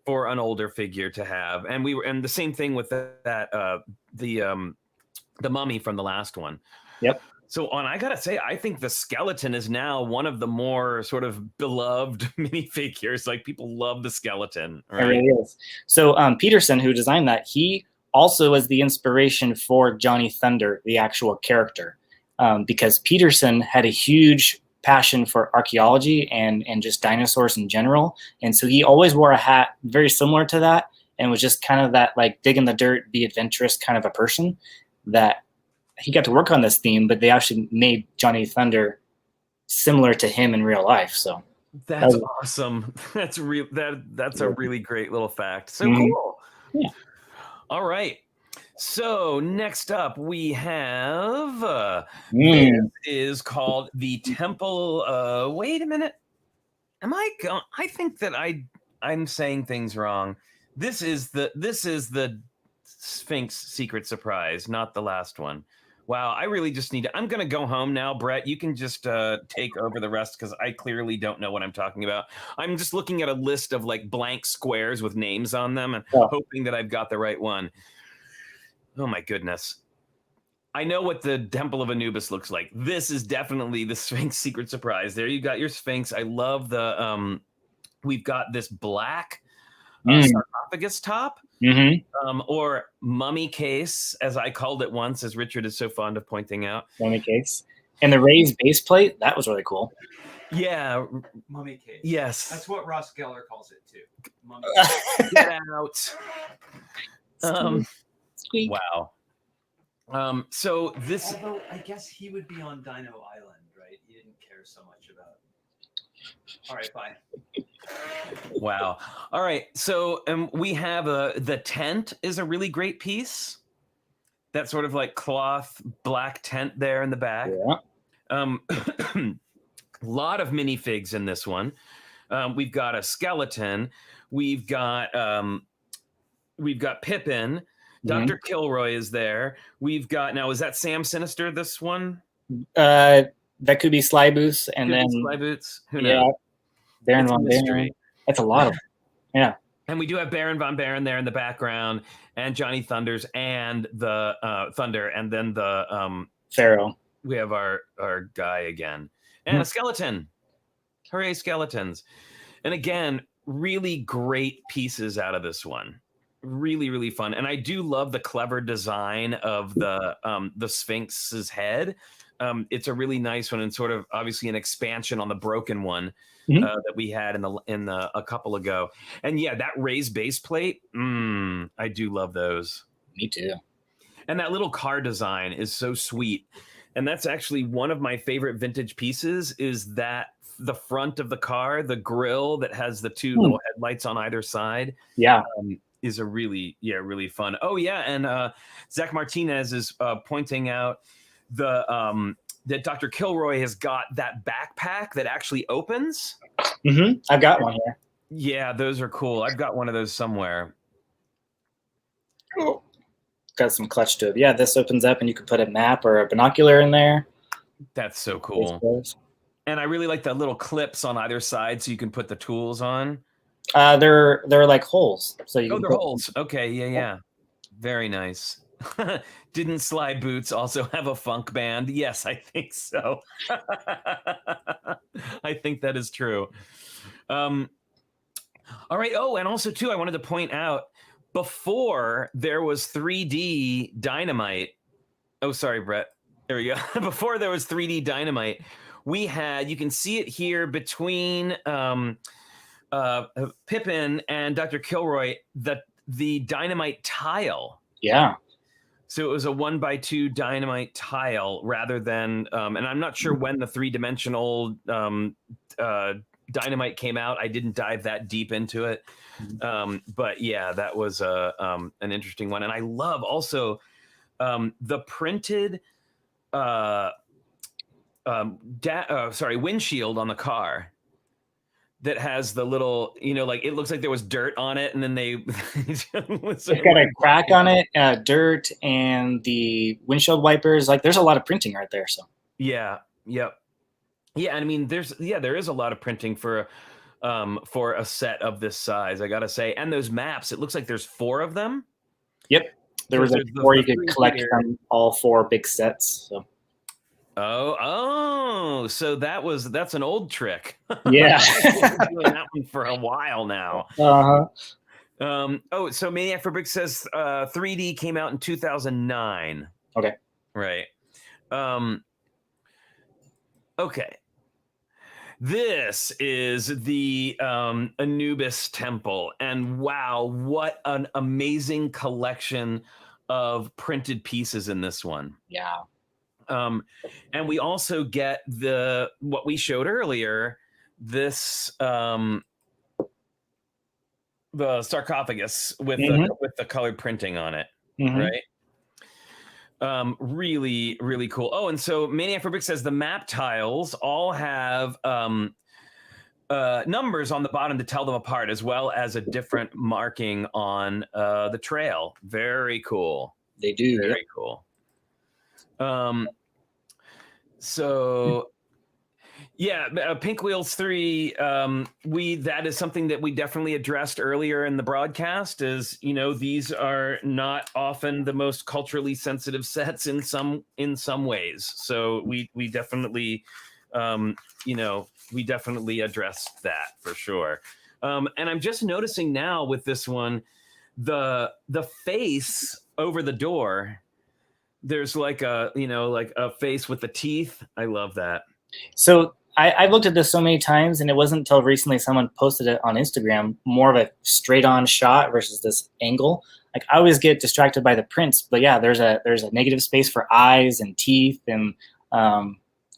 for an older figure to have. And the same thing with the mummy from the last one. Yep. So I gotta say, I think the skeleton is now one of the more sort of beloved minifigures. Like people love the skeleton. Right? It really is. So Peterson, who designed that, he also was the inspiration for Johnny Thunder, the actual character, because Peterson had a huge passion for archaeology and just dinosaurs in general. And so he always wore a hat very similar to that and was just kind of that like dig in the dirt, be adventurous kind of a person that he got to work on this theme, but they actually made Johnny Thunder similar to him in real life. So that's awesome. That's real. That's a really great little fact. So cool. Yeah. All right. So next up we have this is called the Temple. Wait a minute. I think that I'm saying things wrong. This is the Sphinx Secret Surprise, not the last one. Wow, I really just I'm going to go home now, Brett. You can just take over the rest because I clearly don't know what I'm talking about. I'm just looking at a list of like blank squares with names on them and hoping that I've got the right one. Oh my goodness. I know what the Temple of Anubis looks like. This is definitely the Sphinx Secret Surprise. There you got your Sphinx. I love the, we've got this black sarcophagus top. Or mummy case, as I called it once, as Richard is so fond of pointing out. Mummy case. And the raised base plate, that was really cool. Yeah. Mummy case. Yes. That's what Ross Geller calls it too. Mummy case. Get out. Squeak. Wow. So this... Although I guess he would be on Dino Island, right? He didn't care so much about... All right, bye. Wow. All right. So we have the tent is a really great piece. That sort of like cloth black tent there in the back. Yeah. A lot of minifigs in this one. We've got a skeleton. We've got Pippin. Dr. Kilroy is there. We've got now. Is that Sam Sinister? This one? That could be Sly Boots, and then Sly Boots. Who knows? Baron von Baron. That's a lot of them. Yeah. And we do have Baron von Baron there in the background, and Johnny Thunders, and the Thunder, and then the Pharaoh. We have our guy again, and a skeleton. Hooray, skeletons! And again, really great pieces out of this one. Really, really fun. And I do love the clever design of the Sphinx's head. It's a really nice one and sort of obviously an expansion on the broken one that we had in the a couple ago. And yeah, that raised base plate, I do love those. Me too. And that little car design is so sweet. And that's actually one of my favorite vintage pieces is that the front of the car, the grille that has the two little headlights on either side. Yeah. Is a really fun. Oh yeah, and Zach Martinez is pointing out that Dr. Kilroy has got that backpack that actually opens. I've got one here. Yeah, those are cool. I've got one of those somewhere. Oh. Got some clutch to it. Yeah, this opens up and you can put a map or a binocular in there. That's so cool. And I really like the little clips on either side so you can put the tools on. They're like holes. So they're holes. Okay, yeah. Very nice. Didn't Slide Boots also have a funk band? Yes, I think so. I think that is true. All right. Oh, and also too, I wanted to point out before there was 3D Dynamite. Oh, sorry, Brett. There we go. Before there was 3D Dynamite, we had, you can see it here between Pippin and Dr. Kilroy, the dynamite tile. Yeah. So it was a 1x2 dynamite tile rather than, and I'm not sure when the 3-dimensional dynamite came out. I didn't dive that deep into it. But yeah, that was an interesting one. And I love also the printed windshield on the car that has the little, like it looks like there was dirt on it, and then it's got a crack on it, dirt, and the windshield wipers. Like, there's a lot of printing right there. So yeah, yep, yeah. And I mean, there is a lot of printing for a set of this size, I gotta say. And those maps, it looks like there's 4 of them. Yep, there was 4 you could collect from all 4 big sets. So. Oh, so that's an old trick. Yeah. Doing that one for a while now. So Maniac for Bricks says 3D came out in 2009. Okay. Right. Okay. This is the Anubis temple, and wow, what an amazing collection of printed pieces in this one. Yeah. And we also get what we showed earlier, this the sarcophagus with the colored printing on it, right? Really, really cool. Oh, and so Maniac for Bricks says the map tiles all have numbers on the bottom to tell them apart, as well as a different marking on the trail. Very cool. They do. Very cool. So yeah, Pink Wheels 3, that is something that we definitely addressed earlier in the broadcast, is, these are not often the most culturally sensitive sets in some ways. So we definitely, we definitely addressed that for sure. And I'm just noticing now with this one, the face over the door, there's like a face with the teeth. I love that. So I looked at this so many times, and it wasn't until recently someone posted it on Instagram, more of a straight on shot versus this angle. Like, I always get distracted by the prints, but yeah, there's a negative space for eyes and teeth, and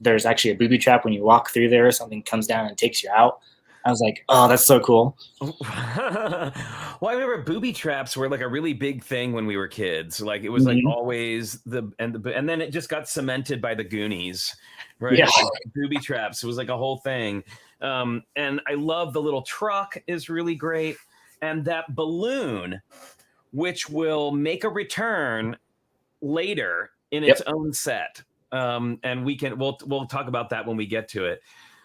there's actually a booby trap when you walk through there. Something comes down and takes you out. I was like, oh, that's so cool. Well, I remember booby traps were like a really big thing when we were kids. Like, it was like always and then it just got cemented by the Goonies, right? Yeah. Like, booby traps, it was like a whole thing. And I love the little truck is really great. And that balloon, which will make a return later in its own set. And we'll talk about that when we get to it.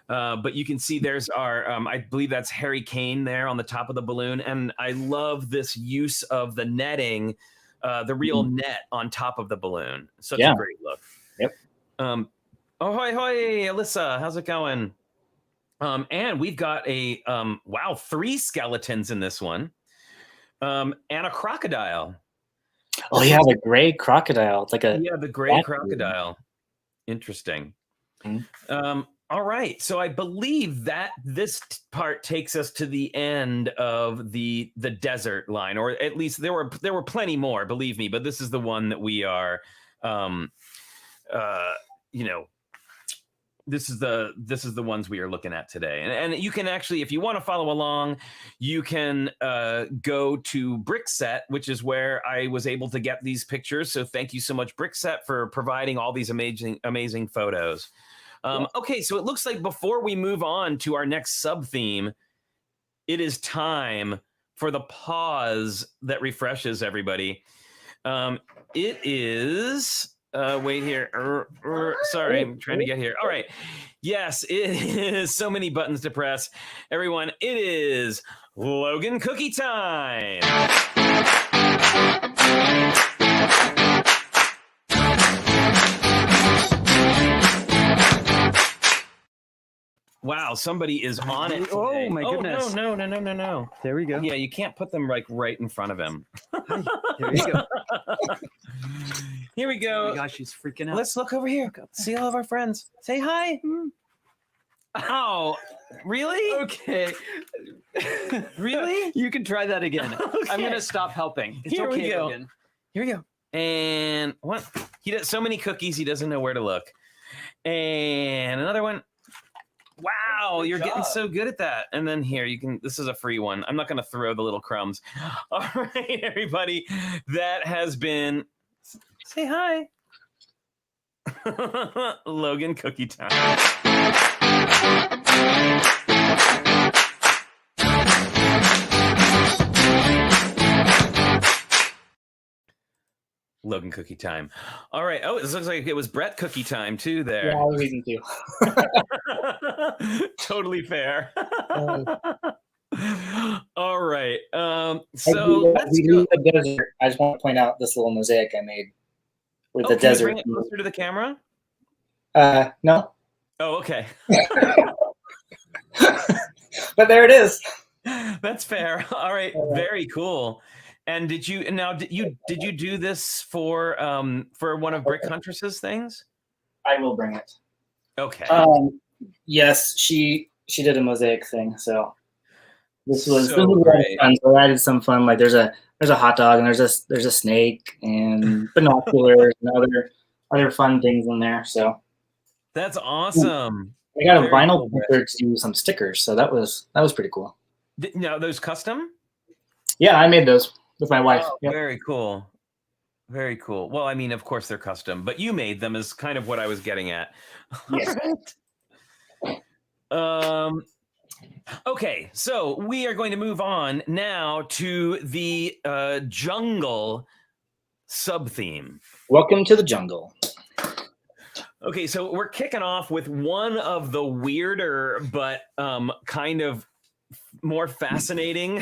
But you can see there's our, I believe that's Harry Kane there on the top of the balloon. And I love this use of the netting, the real net on top of the balloon. Such a great look. Yep. Oh, hoi, Alyssa, how's it going? And we've got 3 skeletons in this one. And a crocodile. Oh yeah, the gray crocodile. It's like the gray crocodile. Interesting. Mm-hmm. All right, so I believe that this part takes us to the end of the desert line, or at least there were plenty more, believe me, but this is the one that we are, this is the ones we are looking at today. And you can actually, if you want to follow along, you can go to Brickset, which is where I was able to get these pictures. So thank you so much, Brickset, for providing all these amazing photos. Okay, so it looks like before we move on to our next sub-theme, it is time for the pause that refreshes everybody. It is... wait here. Sorry, I'm trying to get here. All right. Yes, it is so many buttons to press. Everyone, it is Logan Cookie time. Wow, somebody is on it today. Oh my goodness. No. There we go. Yeah, you can't put them like right in front of him. There you go. Here we go. Oh my gosh, she's freaking out. Let's look over here. See all of our friends. Say hi. Oh, really? Okay. Really? You can try that again. Okay. I'm going to stop helping. It's Here we okay, go. Logan. Here we go. And what? He does so many cookies, he doesn't know where to look. And another one. Wow, you're getting so good at that. And then here, this is a free one. I'm not going to throw the little crumbs. All right, everybody. That has been, say hi. Logan Cookie time. Logan Cookie time. All right. Oh, this looks like it was Brett Cookie time too there. Yeah, I was eating too. Totally fair. All right. So we do the desert. I just want to point out this little mosaic I made with the desert. Can you bring it closer to the camera? No. Oh, okay. But there it is. That's fair. All right. Very cool. And did you do this for one of Brick Huntress's things? I will bring it. Okay. Yes, she did a mosaic thing, so this was So really fun. So I added some fun, like there's a hot dog and there's a snake and binoculars and other fun things in there. So that's awesome. I got a vinyl printer to do some stickers, so that was pretty cool. Now those custom? Yeah, I made those with my wife. Oh, yep. Very cool. Very cool. Well, I mean, of course they're custom, but you made them is kind of what I was getting at. Yes. Okay, so we are going to move on now to the jungle sub-theme. Welcome to the jungle. Okay, so we're kicking off with one of the weirder but kind of more fascinating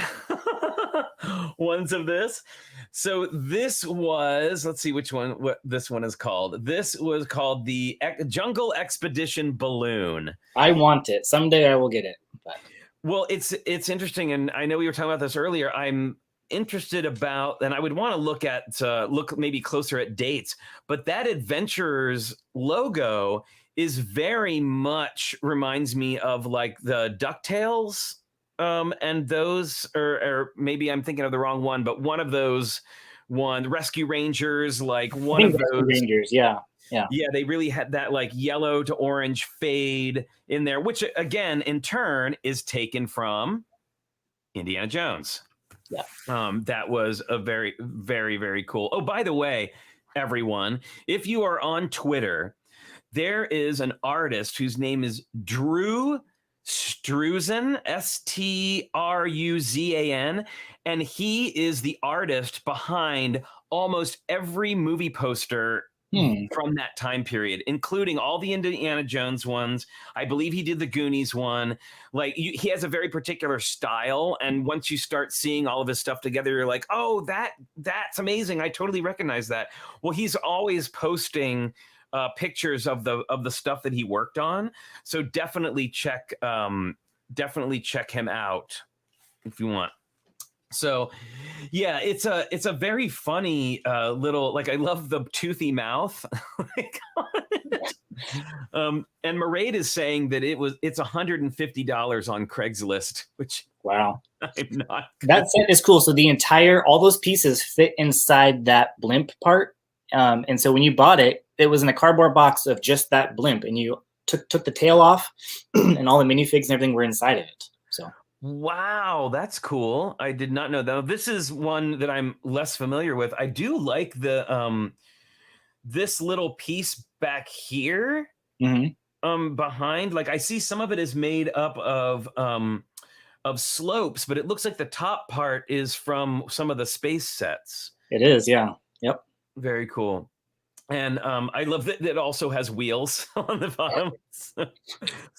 ones of this. So this was, let's see what this one is called. This was called the Jungle Expedition Balloon. I want it. Someday I will get it. But. Well, it's interesting, and I know we were talking about this earlier. I'm interested about, and I would want to look maybe closer at dates, but that Adventurers logo is very much reminds me of like the DuckTales. And those, or maybe I'm thinking of the wrong one, but one of those, Rescue Rangers, like one of those Rangers, yeah, they really had that like yellow to orange fade in there, which again, in turn, is taken from Indiana Jones. Yeah, that was a very, very, very cool. Oh, by the way, everyone, if you are on Twitter, there is an artist whose name is Drew Struzan, Struzan, and he is the artist behind almost every movie poster from that time period, including all the Indiana Jones ones. I believe he did the Goonies one. Like he has a very particular style, and once you start seeing all of his stuff together, you're like, oh, that's amazing. I totally recognize that. Well, he's always posting pictures of the stuff that he worked on. So definitely check him out if you want. So yeah, it's a very funny little, like, I love the toothy mouth. Like, on it. And Maraid is saying that it's $150 on Craigslist, which Wow. I'm not. That set is cool. So all those pieces fit inside that blimp part. And so when you bought it, it was in a cardboard box of just that blimp, and you took the tail off, and all the minifigs and everything were inside of it. So. Wow, that's cool. I did not know that. This is one that I'm less familiar with. I do like the this little piece back here behind. Like, I see some of it is made up of slopes, but it looks like the top part is from some of the space sets. It is, yeah. Yep. Very cool. And I love that it also has wheels on the bottom so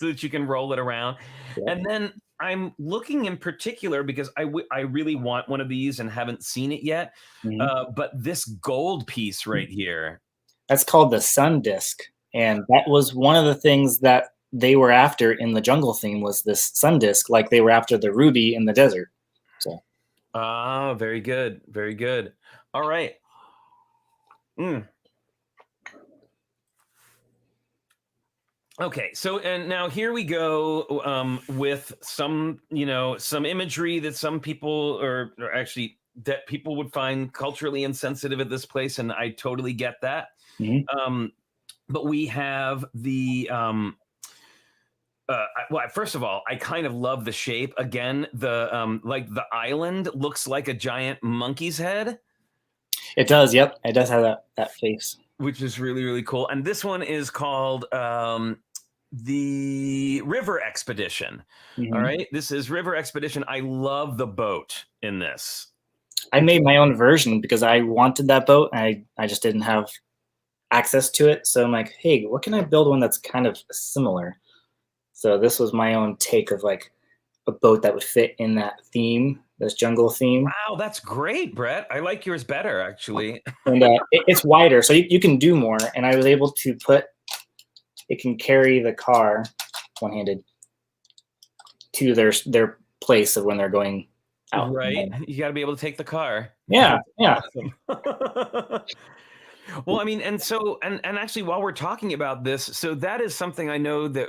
that you can roll it around. Yeah. And then I'm looking in particular because I really want one of these and haven't seen it yet. But this gold piece right here. That's called the Sun Disk. And that was one of the things that they were after in the jungle theme, was this Sun Disk, like they were after the ruby in the desert. So. Very good. Very good. All right. Okay, so and now here we go with some imagery that some people or actually that people would find culturally insensitive at this place, and I totally get that. But we have the well, first of all, I kind of love the shape. Again, the like the island looks like a giant monkey's head. It does, yep. It does have that face. Which is really, really cool. And this one is called the River Expedition. All right. This is River Expedition. I love the boat in this. I made my own version because I wanted that boat. And I just didn't have access to it. So I'm like, hey, what can I build one that's kind of similar? So this was my own take of like a boat that would fit in that theme, this jungle theme. Wow, that's great, Brett. I like yours better, actually. And it's wider, so you can do more. And I was able to it can carry the car one-handed to their place of when they're going out. Right. You got to be able to take the car. Yeah, yeah. Awesome. Well, I mean, and so, and actually, while we're talking about this, so that is something I know that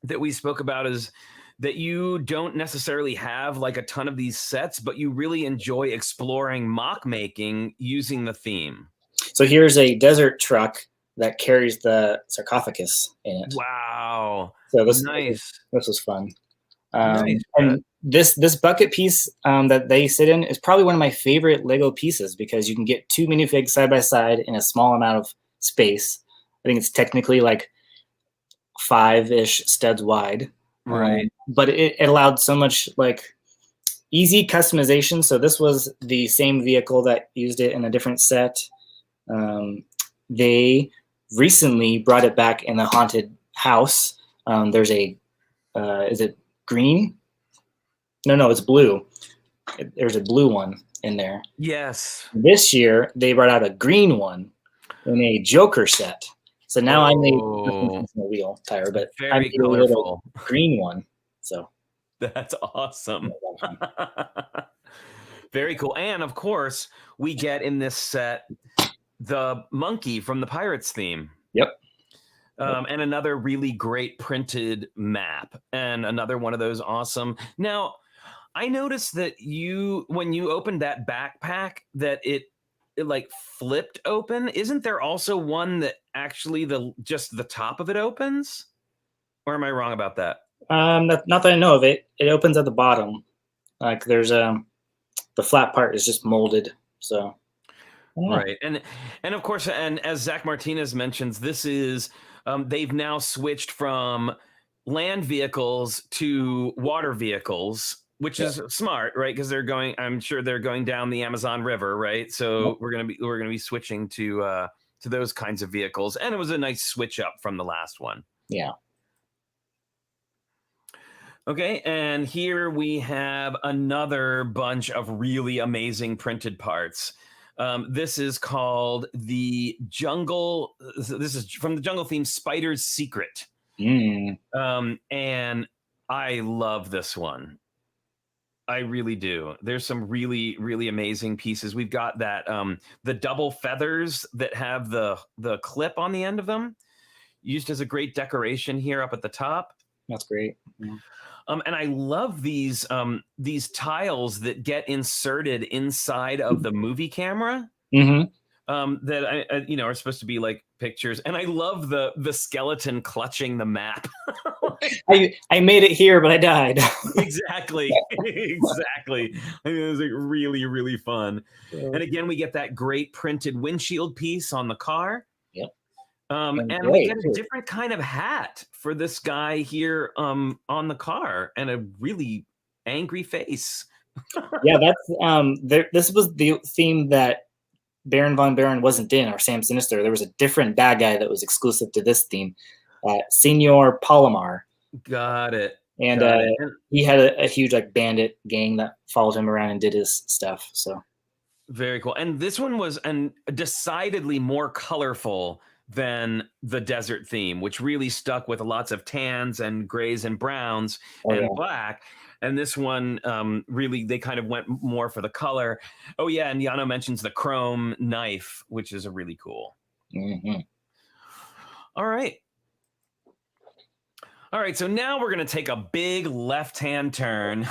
that we spoke about, is that you don't necessarily have like a ton of these sets, but you really enjoy exploring mock making using the theme. So here's a desert truck that carries the sarcophagus in it. Wow. So this was fun. Nice. And this bucket piece that they sit in is probably one of my favorite Lego pieces, because you can get two minifigs side by side in a small amount of space. I think it's technically like 5-ish studs wide. Right. But it allowed so much like easy customization. So this was the same vehicle that used it in a different set. They recently brought it back in the haunted house. There's a, is it green? No, it's blue. There's a blue one in there. Yes. This year, they brought out a green one in a Joker set. So now I made a wheel tire, but I made a little green one. So that's awesome. Very cool. And of course, we get in this set the monkey from the Pirates theme. Yep. And another really great printed map, and another one of those awesome. Now, I noticed that when you opened that backpack, that it like flipped open. Isn't there also one that actually just the top of it opens? Or am I wrong about that? Not that I know of it. It opens at the bottom. Like there's the flat part is just molded. So right. And of course, and as Zach Martinez mentions, this is they've now switched from land vehicles to water vehicles, which is smart, right? Because I'm sure they're going down the Amazon River, right? So we're gonna be switching to those kinds of vehicles, and it was a nice switch up from the last one. Yeah. Okay, and here we have another bunch of really amazing printed parts. This is called the Jungle. This is from the Jungle theme, Spider's Secret. And I love this one. I really do. There's some really, really amazing pieces. We've got that the double feathers that have the clip on the end of them, used as a great decoration here up at the top. That's great. Yeah. And I love these tiles that get inserted inside of the movie camera. Mm-hmm. That I are supposed to be like pictures, and I love the skeleton clutching the map. I made it here, but I died. Exactly. Exactly. I mean, it was like really, really fun. Yeah. And again, we get that great printed windshield piece on the car. Yep. And we get a different kind of hat for this guy here on the car, and a really angry face. Yeah, that's this was the theme that Baron von Baron wasn't in, or Sam Sinister. There was a different bad guy that was exclusive to this theme, Senor Palomar. Got it. And he had a huge like bandit gang that followed him around and did his stuff. So very cool. And this one was decidedly more colorful than the desert theme, which really stuck with lots of tans and grays and browns and black. And this one, really, they kind of went more for the color. Oh, yeah, and Yano mentions the chrome knife, which is a really cool. Mm-hmm. All right. All right, so now we're going to take a big left-hand turn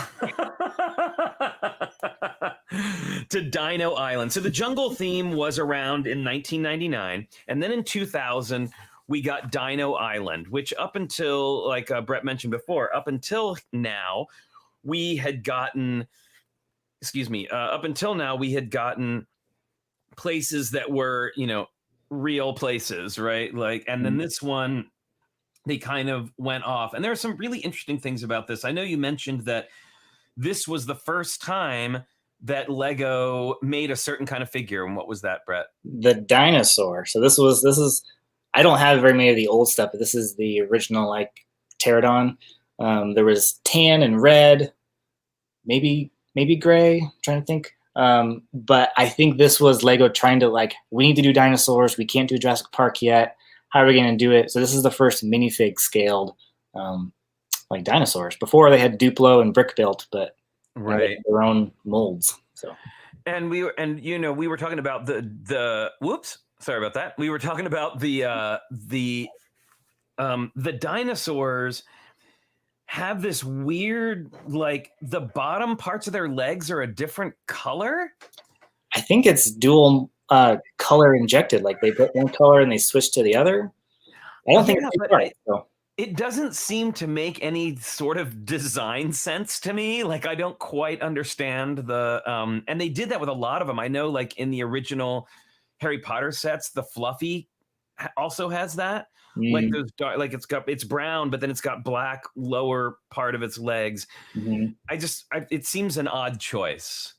to Dino Island. So the jungle theme was around in 1999, and then in 2000, we got Dino Island, which up until, like Brett mentioned before, up until now, we had gotten, up until now, we had gotten places that were, real places, right? Like, and then this one, they kind of went off. And there are some really interesting things about this. I know you mentioned that this was the first time that Lego made a certain kind of figure. And what was that, Brett? The dinosaur. So this is, I don't have very many of the old stuff, but this is the original, like, pterodon. There was tan and red, maybe gray. I'm trying to think. But I think this was Lego trying to, like, we need to do dinosaurs. We can't do Jurassic Park yet. How are we going to do it? So this is the first minifig scaled, like, dinosaurs. Before they had Duplo and brick built, but right, their own molds. So, and we were talking about the whoops. Sorry about that. We were talking about the dinosaurs have this weird, like, the bottom parts of their legs are a different color. I think it's dual color injected. Like, they put one color and they switch to the other. I don't think it's right. So. It doesn't seem to make any sort of design sense to me. Like, I don't quite understand and they did that with a lot of them. I know, like, in the original Harry Potter sets, the Fluffy also has that. Like those dark, like it's brown, but then it's got black lower part of its legs. It seems an odd choice.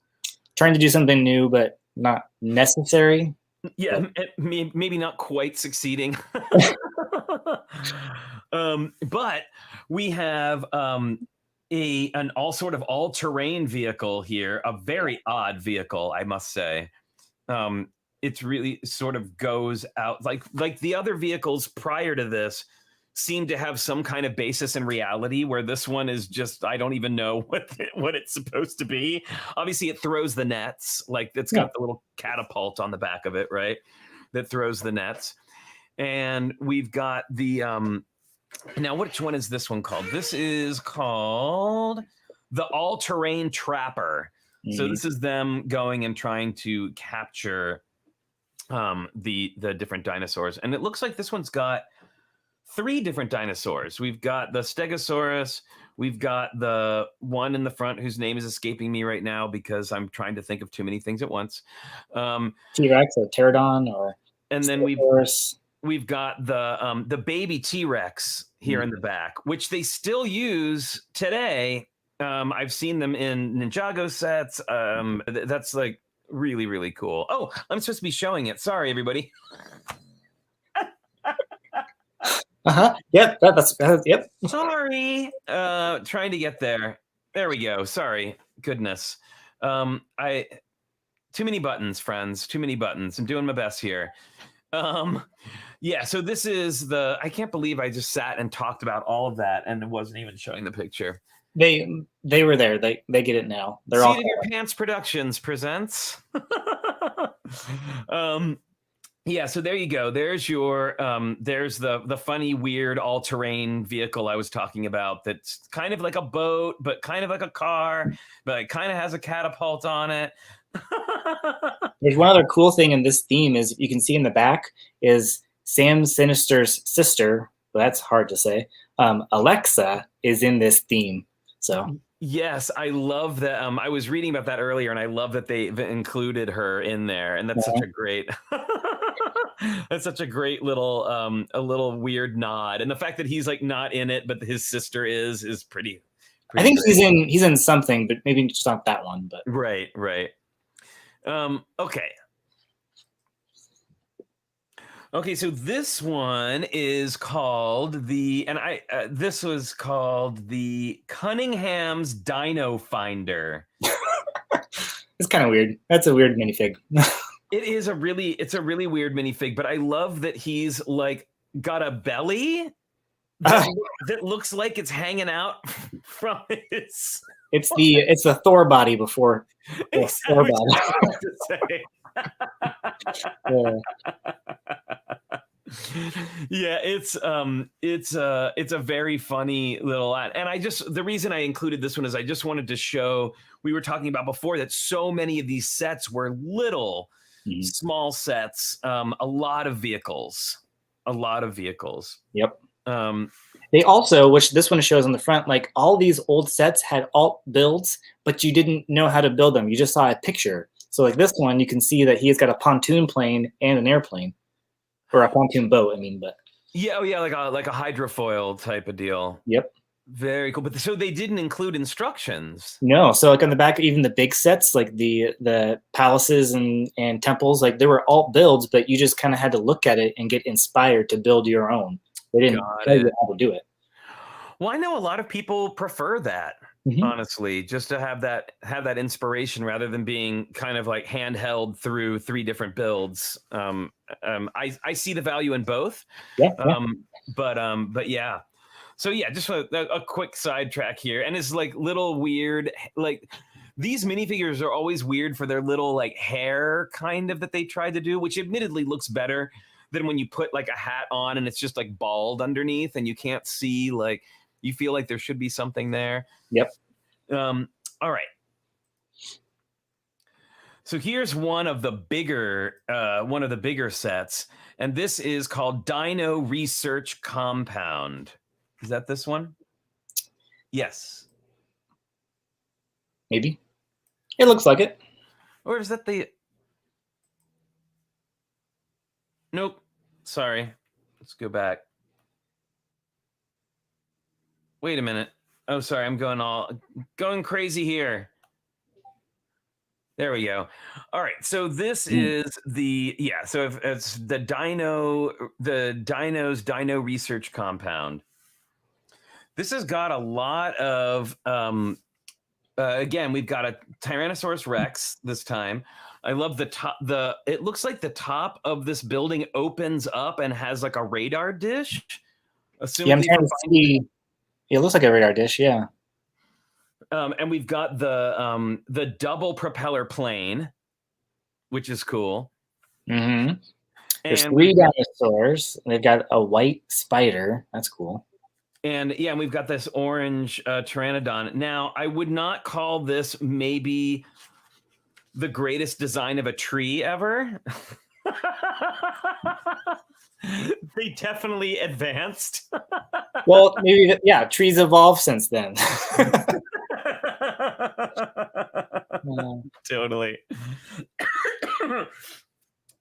Trying to do something new, but not necessary. Yeah, maybe not quite succeeding. But we have an all-terrain vehicle here, a very odd vehicle, I must say. It's really sort of goes out like the other vehicles prior to this seem to have some kind of basis in reality, where this one is just, I don't even know what it's supposed to be. Obviously it throws the nets, like it's got the little catapult on the back of it, right? That throws the nets. And we've got the, now which one is this one called? This is called the All-Terrain Trapper. So this is them going and trying to capture the different dinosaurs, and it looks like this one's got 3 different dinosaurs. We've got the Stegosaurus, we've got the one in the front whose name is escaping me right now because I'm trying to think of too many things at once. T-Rex or Pterodon, or and then we've got the baby T-Rex here in the back, which they still use today. I've seen them in Ninjago sets. That's like really, really cool. Oh, I'm supposed to be showing it. Sorry, everybody. Yep. That's yep. Sorry. Trying to get there. There we go. Sorry. Goodness. Too many buttons, friends. Too many buttons. I'm doing my best here. Yeah. So this is I can't believe I just sat and talked about all of that and it wasn't even showing the picture. They were there. They get it now. They're Seat all in Your Pants Productions presents. Yeah, so there you go. There's your there's the funny, weird, all-terrain vehicle I was talking about. That's kind of like a boat, but kind of like a car, but it kind of has a catapult on it. There's one other cool thing in this theme is you can see in the back is Sam Sinister's sister. Well, that's hard to say. Alexa is in this theme. So yes, I love that. I was reading about that earlier, and I love that they included her in there, and that's such a great. That's such a great little a little weird nod, and the fact that he's like not in it, but his sister is pretty I think great. he's in something, but maybe just not that one. But right. Okay, so this one is called this was called the Cunningham's Dino Finder. it's kind of weird. That's a weird minifig. It's a really weird minifig, but I love that he's like got a belly that looks like it's hanging out from his. It's the Thor body before the Thor body. Yeah, it's a very funny little ad. And the reason I included this one is I just wanted to show, we were talking about before that so many of these sets were little small sets, a lot of vehicles. Yep. They also, which this one shows on the front, like all these old sets had alt builds, but you didn't know how to build them. You just saw a picture. So like this one, you can see that he's got a pontoon plane and an airplane, or a pontoon boat. I mean, but yeah, like a hydrofoil type of deal. Yep. Very cool. But so they didn't include instructions. No. So like on the back, even the big sets, like the palaces and temples, like they were alt builds, but you just kind of had to look at it and get inspired to build your own. They didn't tell you how to do it. Well, I know a lot of people prefer that, honestly, just to have that inspiration rather than being kind of like handheld through 3 different builds. I see the value in both. Yeah. But yeah. So yeah, just a quick sidetrack here, and it's like little weird, like these minifigures are always weird for their little like hair kind of that they tried to do, which admittedly looks better than when you put like a hat on and it's just like bald underneath and you can't see, like you feel like there should be something there. Yep. All right. So here's one of the bigger sets, and this is called Dino Research Compound. Is that this one? Yes. Maybe. It looks like it. Or is that the... Nope. Sorry. Let's go back. Wait a minute. Oh, sorry. I'm going crazy here. There we go. All right. So this is so if it's the Dino's Dino Research Compound. This has got a lot of, again, we've got a Tyrannosaurus Rex this time. I love the top. It looks like the top of this building opens up and has like a radar dish. Yeah, I'm trying to see. It looks like a radar dish. Yeah. And we've got the double propeller plane, which is cool. Mm-hmm. There's 3 dinosaurs. And they've got a white spider. That's cool. And yeah, we've got this orange pteranodon. Now, I would not call this maybe the greatest design of a tree ever. They definitely advanced. Well, maybe, yeah, trees evolved since then. Totally.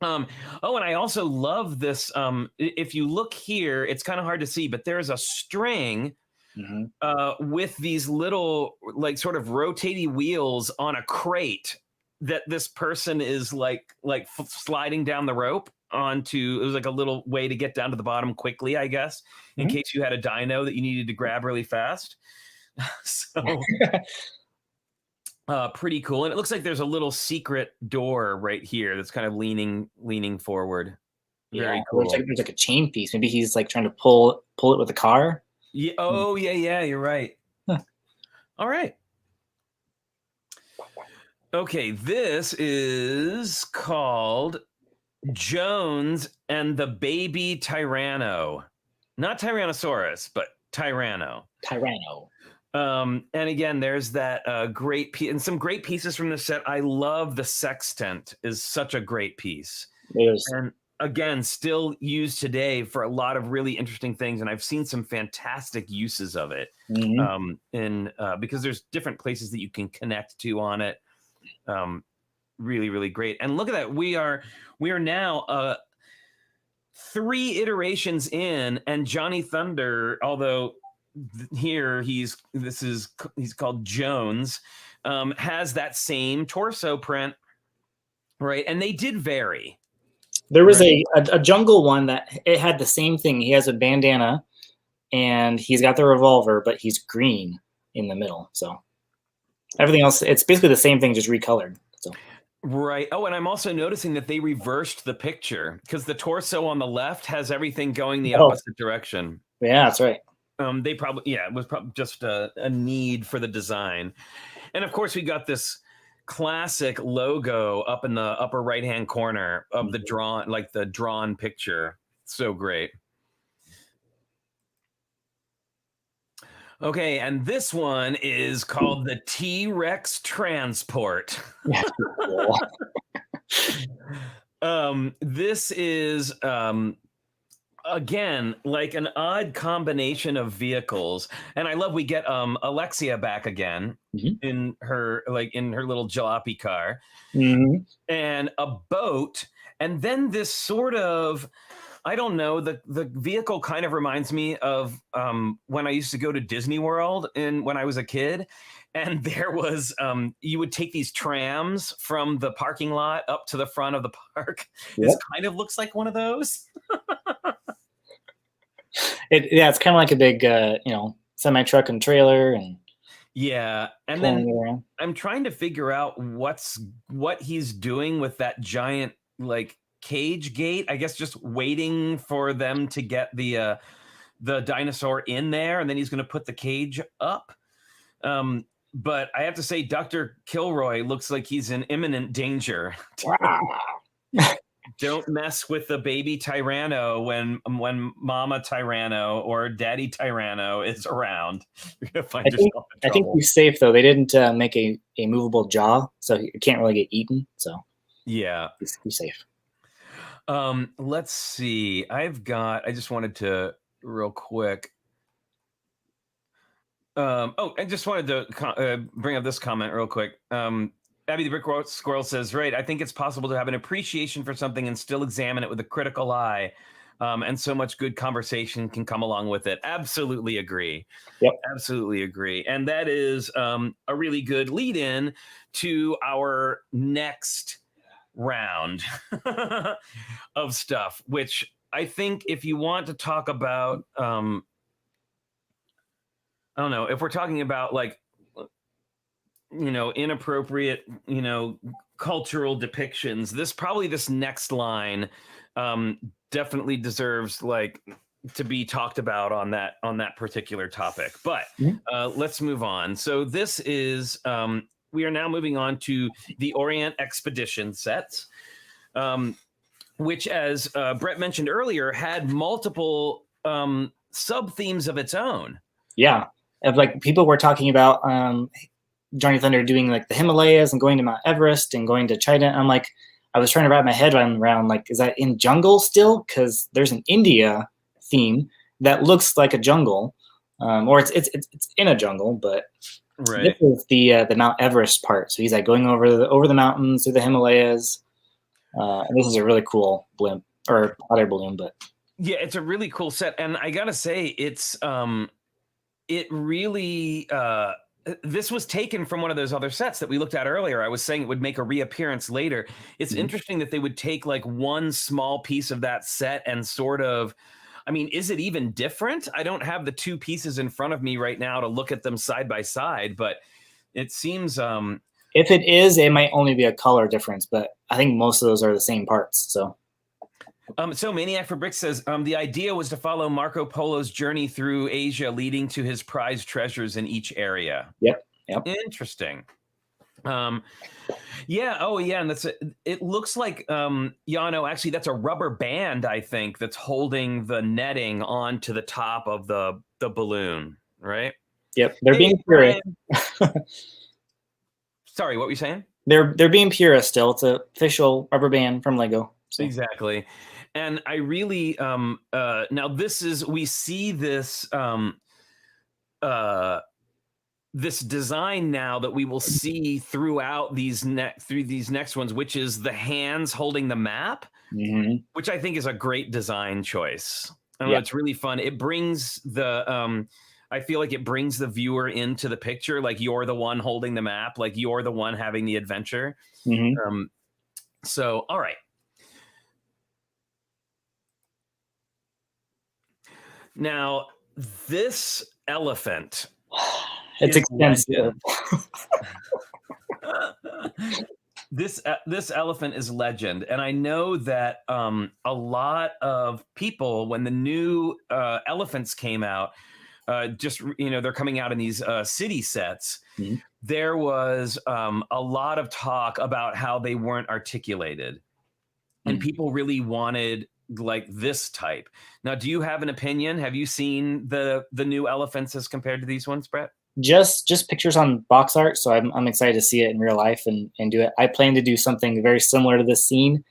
And I also love this. If you look here, it's kind of hard to see, but there's a string with these little, like, sort of rotating wheels on a crate that this person is like sliding down the rope onto. It was like a little way to get down to the bottom quickly, I guess, in case you had a dino that you needed to grab really fast. So pretty cool. And it looks like there's a little secret door right here that's kind of leaning forward. Very cool. There's like a chain piece. Maybe he's like trying to pull it with a car. Yeah. Oh, yeah. You're right. All right. Okay, this is called Jones and the Baby Tyranno. Not Tyrannosaurus, but Tyranno. And again, there's that great piece and some great pieces from the set. I love the sextant is such a great piece. And again, still used today for a lot of really interesting things. And I've seen some fantastic uses of it because there's different places that you can connect to on it. Really, really great. And look at that. We are now 3 iterations in, and Johnny Thunder, although here he's called Jones, has that same torso print, right? And they did vary. There was a jungle one that it had the same thing. He has a bandana and he's got the revolver, but he's green in the middle. So everything else, it's basically the same thing, just recolored. So. Right. Oh, and I'm also noticing that they reversed the picture because the torso on the left has everything going the opposite direction. Yeah, that's right. They probably, it was probably just a need for the design. And of course, we got this classic logo up in the upper right-hand corner of the drawn picture. So great. Okay, and this one is called the T-Rex Transport. This is again like an odd combination of vehicles, and I love we get Alexia back again in her little jalopy car, and a boat, and then this sort of, I don't know, the vehicle kind of reminds me of when I used to go to Disney World when I was a kid, and there was you would take these trams from the parking lot up to the front of the park. Yep. This kind of looks like one of those. It's kind of like a big semi truck and trailer, and and then I'm trying to figure out what he's doing with that giant like cage gate. I guess just waiting for them to get the dinosaur in there, and then he's going to put the cage up. But I have to say, Dr. Kilroy looks like he's in imminent danger. Don't mess with the baby Tyranno when Mama Tyranno or Daddy Tyranno is around. You're gonna find yourself in trouble. I think he's safe though. They didn't make a movable jaw, so he can't really get eaten. So yeah, he's safe. Let's see. I just wanted to real quick. I just wanted to bring up this comment real quick. Abby the Brick Squirrel says, right, I think it's possible to have an appreciation for something and still examine it with a critical eye. And so much good conversation can come along with it. Absolutely agree. Yep. Absolutely agree. And that is a really good lead in to our next round of stuff, which I think if you want to talk about, I don't know, if we're talking about like, inappropriate, cultural depictions, this next line definitely deserves like to be talked about on that particular topic. But let's move on. So this is we are now moving on to the Orient Expedition sets, which, as Brett mentioned earlier, had multiple sub themes of its own. Yeah, like people were talking about Johnny Thunder doing like the Himalayas and going to Mount Everest and going to China. I'm like, I was trying to wrap my head around like, is that in jungle still? Because there's an India theme that looks like a jungle, or it's in a jungle, but right. This is the Mount Everest part. So he's like going over the mountains through the Himalayas. And this is a really cool blimp or other balloon, but yeah, it's a really cool set, and I gotta say, it's it really. This was taken from one of those other sets that we looked at earlier. I was saying it would make a reappearance later. It's interesting that they would take like one small piece of that set and sort of, I mean, is it even different? I don't have the two pieces in front of me right now to look at them side by side, but it seems... if it is, it might only be a color difference, but I think most of those are the same parts. So So Maniac for Bricks says the idea was to follow Marco Polo's journey through Asia, leading to his prized treasures in each area. Yep. Interesting. Yeah. Oh, yeah. And it looks like, Yano, actually, that's a rubber band, I think, that's holding the netting onto the top of the balloon, right? Yep. They're being purist. Sorry, what were you saying? They're being purist still. It's an official rubber band from Lego. So. Exactly. And I really, now we see this, this design now that we will see throughout these next ones, which is the hands holding the map, which I think is a great design choice. It's really fun. It brings I feel like it brings the viewer into the picture, like you're the one holding the map, like you're the one having the adventure. So, all right. Now, this elephant. It's expensive. This elephant is legend, and I know that a lot of people, when the new elephants came out, they're coming out in these city sets. There was a lot of talk about how they weren't articulated, and people really wanted like this type. Now, do you have an opinion? Have you seen the new elephants as compared to these ones, Brett? Just pictures on box art, so I'm excited to see it in real life and do it. I plan to do something very similar to this scene,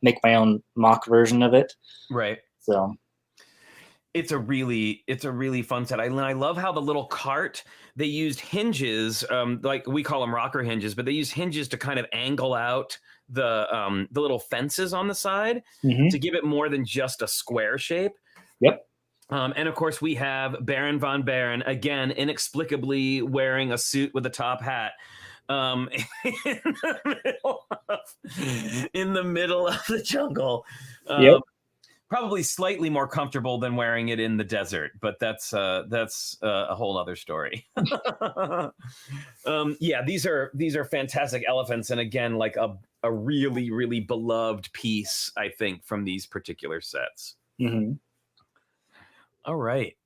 make my own mock version of it. Right. So it's a really fun set. I love how the little cart, they used hinges, like we call them rocker hinges, but they use hinges to kind of angle out the little fences on the side to give it more than just a square shape. Yep. And of course, we have Baron von Baron, again, inexplicably wearing a suit with a top hat in the middle of the jungle. Probably slightly more comfortable than wearing it in the desert, but that's a whole other story. These are fantastic elephants, and again, like a really, really beloved piece, I think, from these particular sets. All right.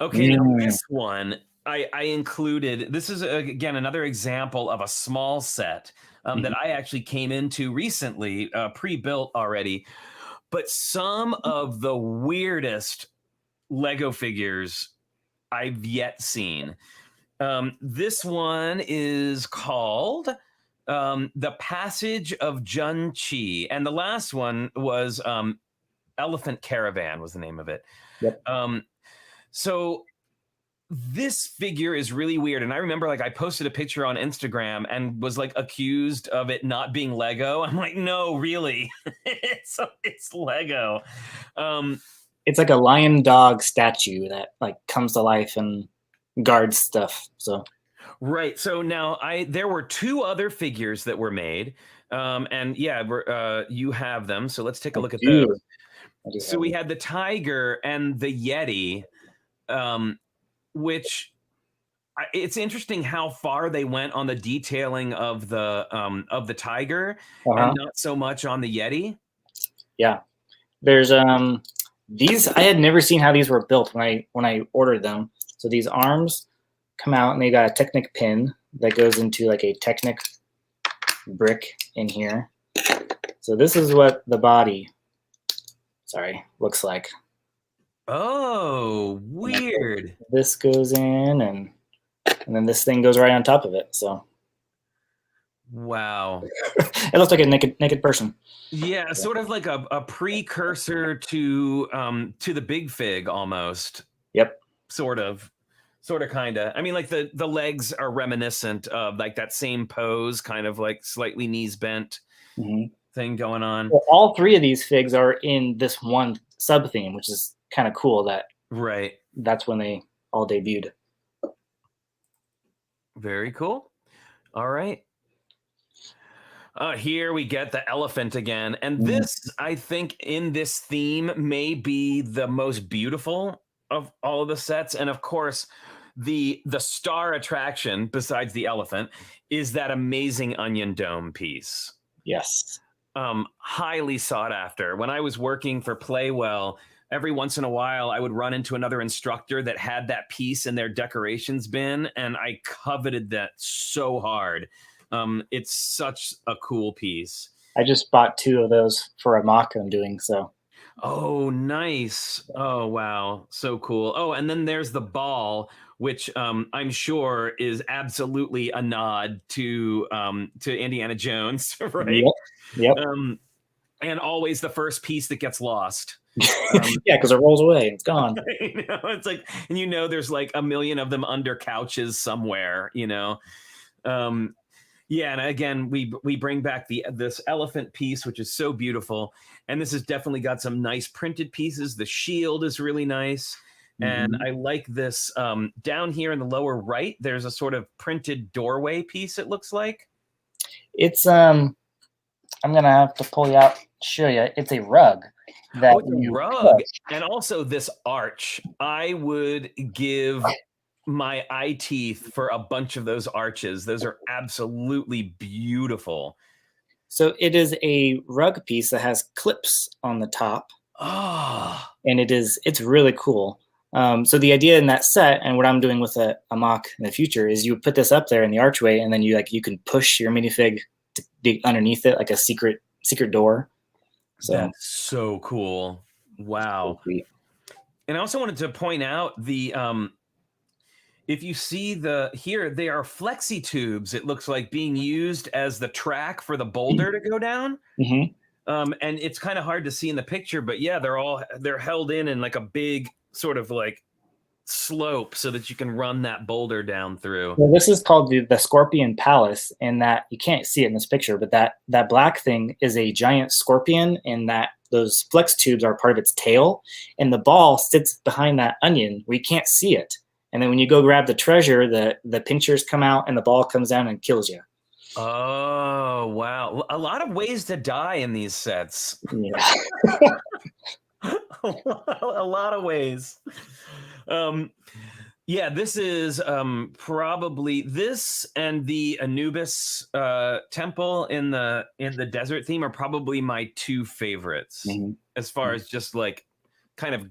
Okay, now this one I included. This is again another example of a small set that I actually came into recently, pre-built already. But some of the weirdest Lego figures I've yet seen. This one is called The Passage of Jun Chi, and the last one was Elephant Caravan was the name of it. Yep. So this figure is really weird. And I remember like I posted a picture on Instagram and was like accused of it not being Lego. I'm like, no, really, it's Lego. It's like a lion dog statue that like comes to life and guards stuff. So right. So now there were two other figures that were made. And you have them. So let's take a look at those. So we had the tiger and the Yeti, which it's interesting how far they went on the detailing of the tiger and not so much on the Yeti. Yeah, there's these. I had never seen how these were built when I ordered them. So these arms come out and they got a Technic pin that goes into like a Technic brick in here. So this is what the body. Looks like. Oh, weird. This goes in and then this thing goes right on top of it. So wow. It looks like a naked person. Yeah, sort of like a precursor to the Big Fig almost. Yep. Sort of kind of. I mean, like the legs are reminiscent of like that same pose, kind of like slightly knees bent. Thing going on. Well, all three of these figs are in this one sub theme, which is kind of cool. That's when they all debuted. Very cool. All right. Here we get the elephant again, and this I think in this theme may be the most beautiful of all of the sets, and of course the star attraction besides the elephant is that amazing onion dome piece. Yes. highly sought after. When I was working for Playwell, every once in a while I would run into another instructor that had that piece in their decorations bin, and I coveted that so hard. It's such a cool piece. I just bought 2 of those for a mock I'm doing, so. Oh, nice. Oh, wow. So cool. Oh, and then there's the ball, which I'm sure is absolutely a nod to Indiana Jones, right? Yep. And always the first piece that gets lost. Yeah, because it rolls away. It's gone. You know, it's like, and you know, there's like a million of them under couches somewhere, you know. Yeah, and again, we bring back this elephant piece, which is so beautiful, and this has definitely got some nice printed pieces. The shield is really nice, and I like this. Down here in the lower right, there's a sort of printed doorway piece. It looks like it's I'm gonna have to pull you out, show you. It's a rug. It's a rug, and also this arch. I would give my eye teeth for a bunch of those arches. Those are absolutely beautiful. So it is a rug piece that has clips on the top. Oh. And it's really cool. So the idea in that set, and what I'm doing with a mock in the future, is you put this up there in the archway, and then you can push your minifig to be underneath it like a secret door. So that's so cool. Wow. So and I also wanted to point out the if you see here, they are flexi tubes, it looks like, being used as the track for the boulder to go down. And it's kind of hard to see in the picture, but yeah, they're held in like a big sort of like slope so that you can run that boulder down through. Well, this is called the Scorpion Palace, and that you can't see it in this picture, but that black thing is a giant scorpion, and those flex tubes are part of its tail, and the ball sits behind that onion where you can't see it. And then when you go grab the treasure, the pinchers come out and the ball comes down and kills you. Oh, wow. A lot of ways to die in these sets. Yeah. A lot of ways. Yeah, this is probably this and the Anubis temple in the desert theme are probably my 2 favorites as far as just like kind of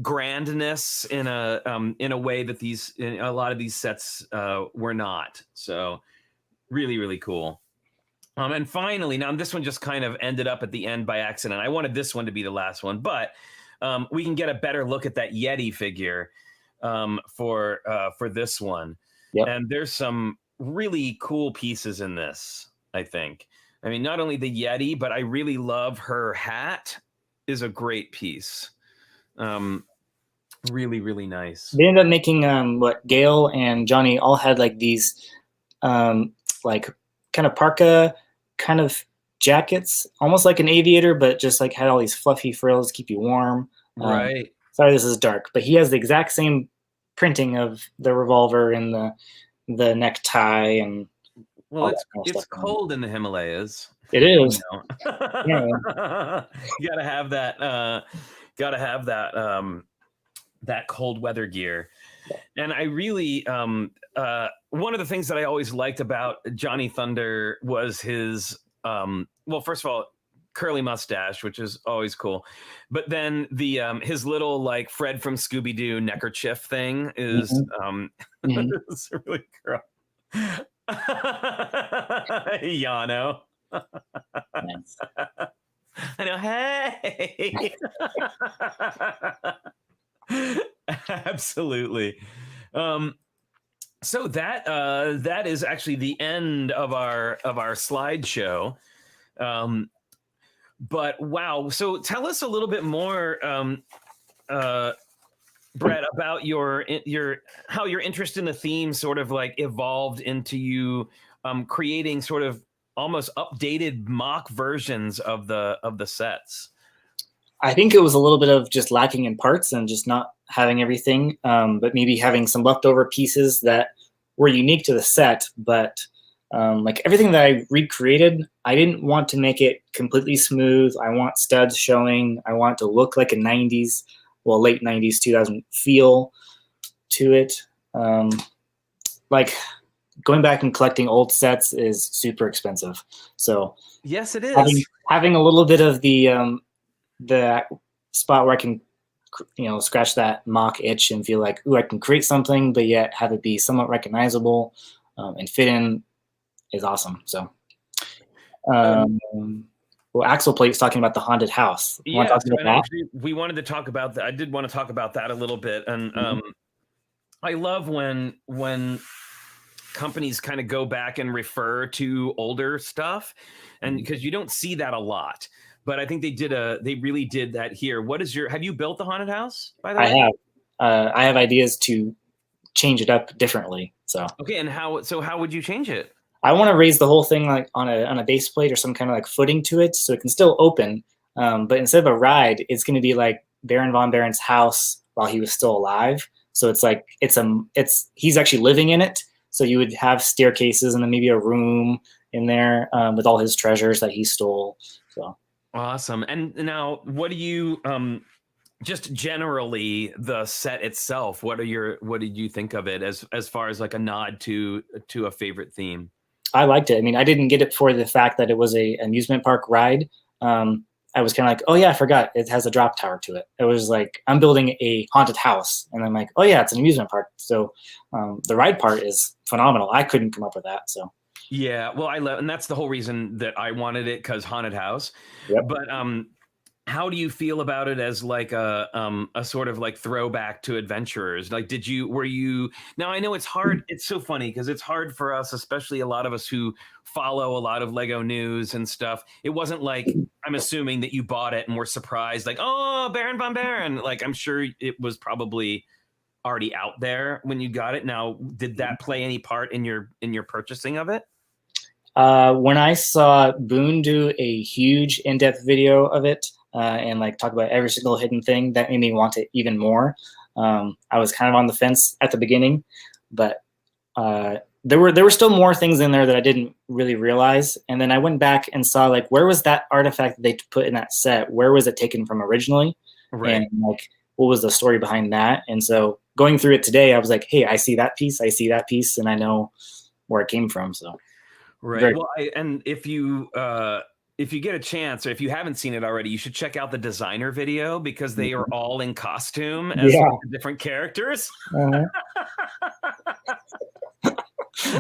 grandness in a way that a lot of these sets were not. So really, really cool. And finally, now this one just kind of ended up at the end by accident. I wanted this one to be the last one, but we can get a better look at that Yeti figure for this one. Yep. And there's some really cool pieces in this, I think. I mean, not only the Yeti, but I really love her hat is a great piece. Really, really nice. They ended up making what Gail and Johnny all had like these like kind of parka kind of jackets, almost like an aviator, but just like had all these fluffy frills to keep you warm. Right. Sorry, this is dark, but he has the exact same printing of the revolver and the necktie and. Well, it's cold in the Himalayas. It is. You know? Yeah. You gotta have that. That cold weather gear. And I really, one of the things that I always liked about Johnny Thunder was his, well, first of all, curly mustache, which is always cool. But then his little like Fred from Scooby-Doo neckerchief thing is is really cool. Yano. Nice. I know. Hey. Absolutely. So that is actually the end of our slideshow. But wow. So tell us a little bit more, Brett, about how your interest in the theme sort of like evolved into you creating sort of almost updated mock versions of the sets. I think it was a little bit of just lacking in parts and just not having everything, but maybe having some leftover pieces that were unique to the set. But like everything that I recreated, I didn't want to make it completely smooth. I want studs showing. I want it to look like a 90s, well, late 90s, 2000 feel to it. Like going back and collecting old sets is super expensive. So yes, it is. Having a little bit of the spot where I can, scratch that mock itch and feel like, ooh, I can create something, but yet have it be somewhat recognizable and fit in is awesome. So, well, Axel Plate's talking about the haunted house. Yeah, actually, we wanted to talk about that. I did want to talk about that a little bit, and I love when companies kind of go back and refer to older stuff, and because you don't see that a lot. But I think they really did that here. Have you built the haunted house, by the way? I have. I have ideas to change it up differently. So okay, and how would you change it? I want to raise the whole thing like on a base plate or some kind of like footing to it, so it can still open. But instead of a ride, it's going to be like Baron von Baron's house while he was still alive. So it's like he's actually living in it. So you would have staircases and then maybe a room in there with all his treasures that he stole. So awesome. And now, what do you just generally the set itself? What did you think of it as far as like a nod to a favorite theme? I liked it. I mean, I didn't get it for the fact that it was a amusement park ride. I was kind of like, oh yeah, I forgot it has a drop tower to it. It was like, I'm building a haunted house. And I'm like, oh yeah, it's an amusement park. So the ride part is phenomenal. I couldn't come up with that. So yeah, well, and that's the whole reason that I wanted it, because haunted house. Yep. But how do you feel about it as like a sort of like throwback to adventurers? Like, were you, now I know it's hard. It's so funny because it's hard for us, especially a lot of us who follow a lot of Lego news and stuff. It wasn't like, I'm assuming that you bought it and were surprised, like, oh, Baron von Baron. Like, I'm sure it was probably already out there when you got it. Now, did that play any part in your purchasing of it? When I saw Boone do a huge in-depth video of it, and like talk about every single hidden thing, that made me want it even more. I was kind of on the fence at the beginning, but there were still more things in there that I didn't really realize. And then I went back and saw like, where was that artifact that they put in that set? Where was it taken from originally? Right. And like, what was the story behind that? And so going through it today, I was like, hey, I see that piece, and I know where it came from. So right. Well, and if you get a chance, or if you haven't seen it already, you should check out the designer video, because they are all in costume as different characters. That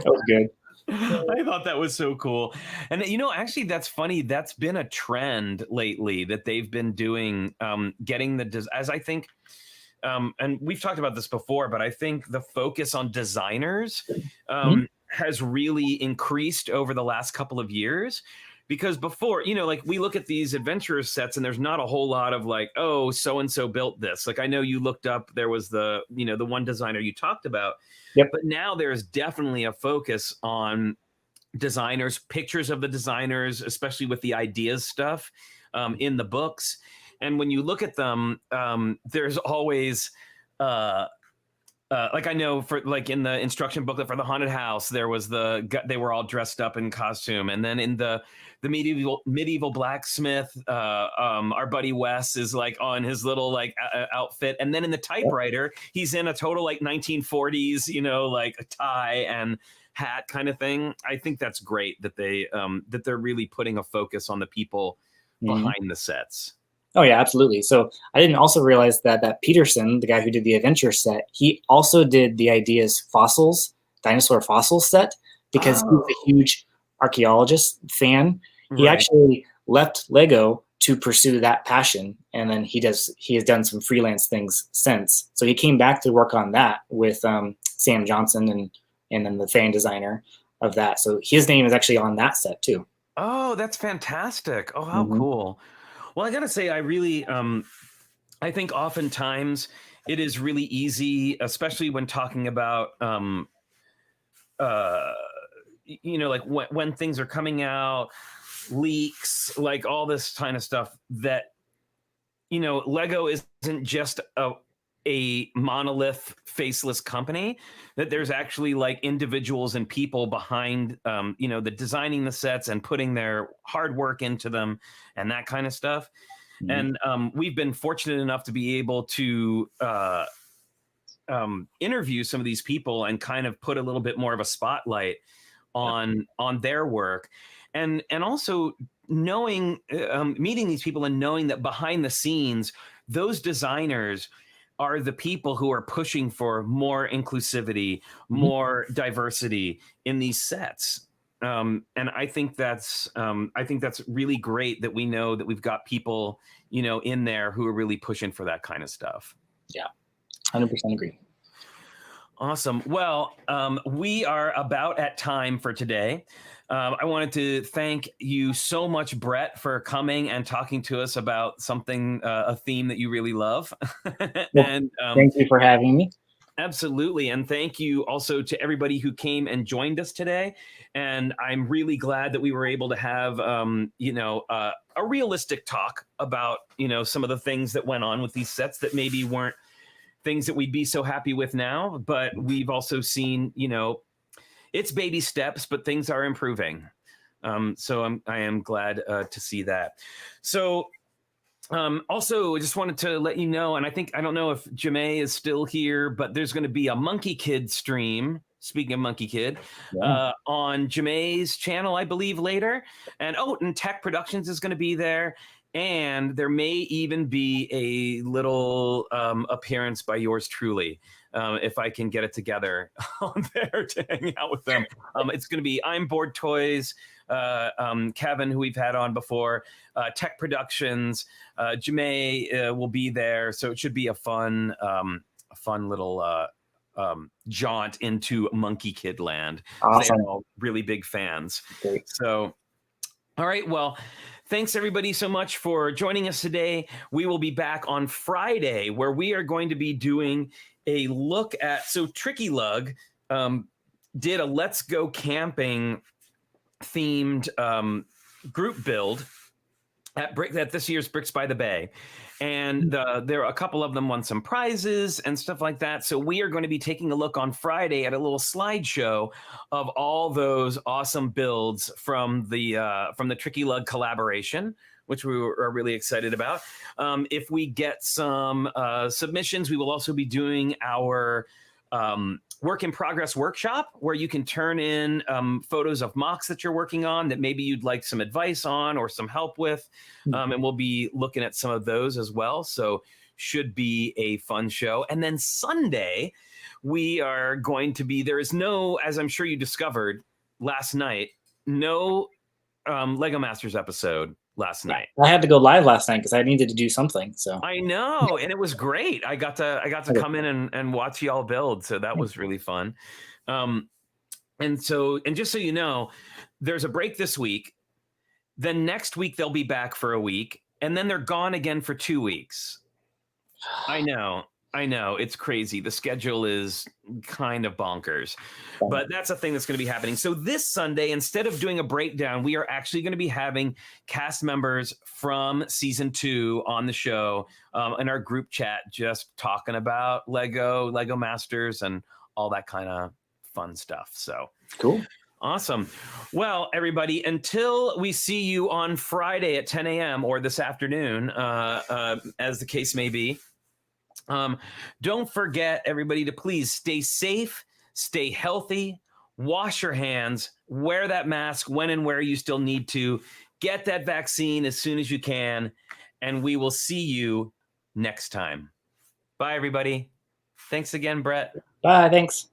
was good. I thought that was so cool. And actually, that's funny. That's been a trend lately that they've been doing, getting as I think, and we've talked about this before, but I think the focus on designers has really increased over the last couple of years. Because before, like we look at these adventurer sets and there's not a whole lot of like, oh, so-and-so built this. Like I know you looked up, there was the one designer you talked about. Yep. But now there's definitely a focus on designers, pictures of the designers, especially with the ideas stuff in the books. And when you look at them, there's always... like I know for like in the instruction booklet for the haunted house, there was they were all dressed up in costume. And then in the medieval blacksmith, our buddy Wes is like on his little like outfit. And then in the typewriter, he's in a total like 1940s, like a tie and hat kind of thing. I think that's great that they're really putting a focus on the people behind the sets. Oh yeah, absolutely. So I didn't also realize that Peterson, the guy who did the adventure set, he also did the Ideas dinosaur fossils set, because he's a huge archaeologist fan. He actually left Lego to pursue that passion, and then he has done some freelance things since. So he came back to work on that with Sam Johnson and then the fan designer of that. So his name is actually on that set too. Oh, that's fantastic. Oh, how cool. Well, I got to say, I really, I think oftentimes it is really easy, especially when talking about, like when things are coming out, leaks, like all this kind of stuff, that, Lego isn't just a monolith, faceless company, that there's actually like individuals and people behind, the designing the sets and putting their hard work into them and that kind of stuff. And we've been fortunate enough to be able to interview some of these people and kind of put a little bit more of a spotlight on their work, and also knowing, meeting these people and knowing that behind the scenes, those designers are the people who are pushing for more inclusivity, more diversity in these sets. And I think that's really great that we know that we've got people, in there who are really pushing for that kind of stuff. Yeah, 100% agree. Awesome. Well, we are about at time for today. I wanted to thank you so much, Brett, for coming and talking to us about something, a theme that you really love. And thank you for having me. Absolutely. And thank you also to everybody who came and joined us today. And I'm really glad that we were able to have, a realistic talk about, some of the things that went on with these sets that maybe weren't things that we'd be so happy with now. But we've also seen, it's baby steps, but things are improving. So I am glad to see that. So also, I just wanted to let you know, and I don't know if Jamae is still here, but there's going to be a Monkey Kid stream. Speaking of Monkey Kid, on Jamae's channel, I believe, later. And Tech Productions is going to be there. And there may even be a little appearance by yours truly, if I can get it together on there to hang out with them. It's going to be I'm Bored Toys, Kevin, who we've had on before, Tech Productions, Jamae will be there, so it should be a fun little jaunt into Monkey Kid land. Awesome. They're all really big fans. Great. So, all right, well. Thanks, everybody, so much for joining us today. We will be back on Friday, where we are going to be doing a look at... So Tricky Lug did a Let's Go Camping themed group build at this year's Bricks by the Bay. And there are a couple of them won some prizes and stuff like that. So we are going to be taking a look on Friday at a little slideshow of all those awesome builds from the Tricky Lug collaboration, which we are really excited about. If we get some submissions, we will also be doing our work in progress workshop, where you can turn in photos of mocks that you're working on that maybe you'd like some advice on or some help with. And we'll be looking at some of those as well. So should be a fun show. And then Sunday, we are going to be, there is no, as I'm sure you discovered last night, no Lego Masters episode last night. I had to go live last night because I needed to do something. So I know, and it was great. I got to come in and watch y'all build, so that was really fun. And just so you know, there's a break this week. Then next week they'll be back for a week, and then they're gone again for 2 weeks. I know, it's crazy. The schedule is kind of bonkers, but that's a thing that's going to be happening. So this Sunday, instead of doing a breakdown, we are actually going to be having cast members from season 2 on the show in our group chat, just talking about Lego Masters, and all that kind of fun stuff. So cool. Awesome. Well, everybody, until we see you on Friday at 10 a.m. or this afternoon, as the case may be, don't forget, everybody, to please stay safe, stay healthy, wash your hands, wear that mask when and where you still need to, get that vaccine as soon as you can, and we will see you next time. Bye, everybody. Thanks again, Brett. Bye. Thanks.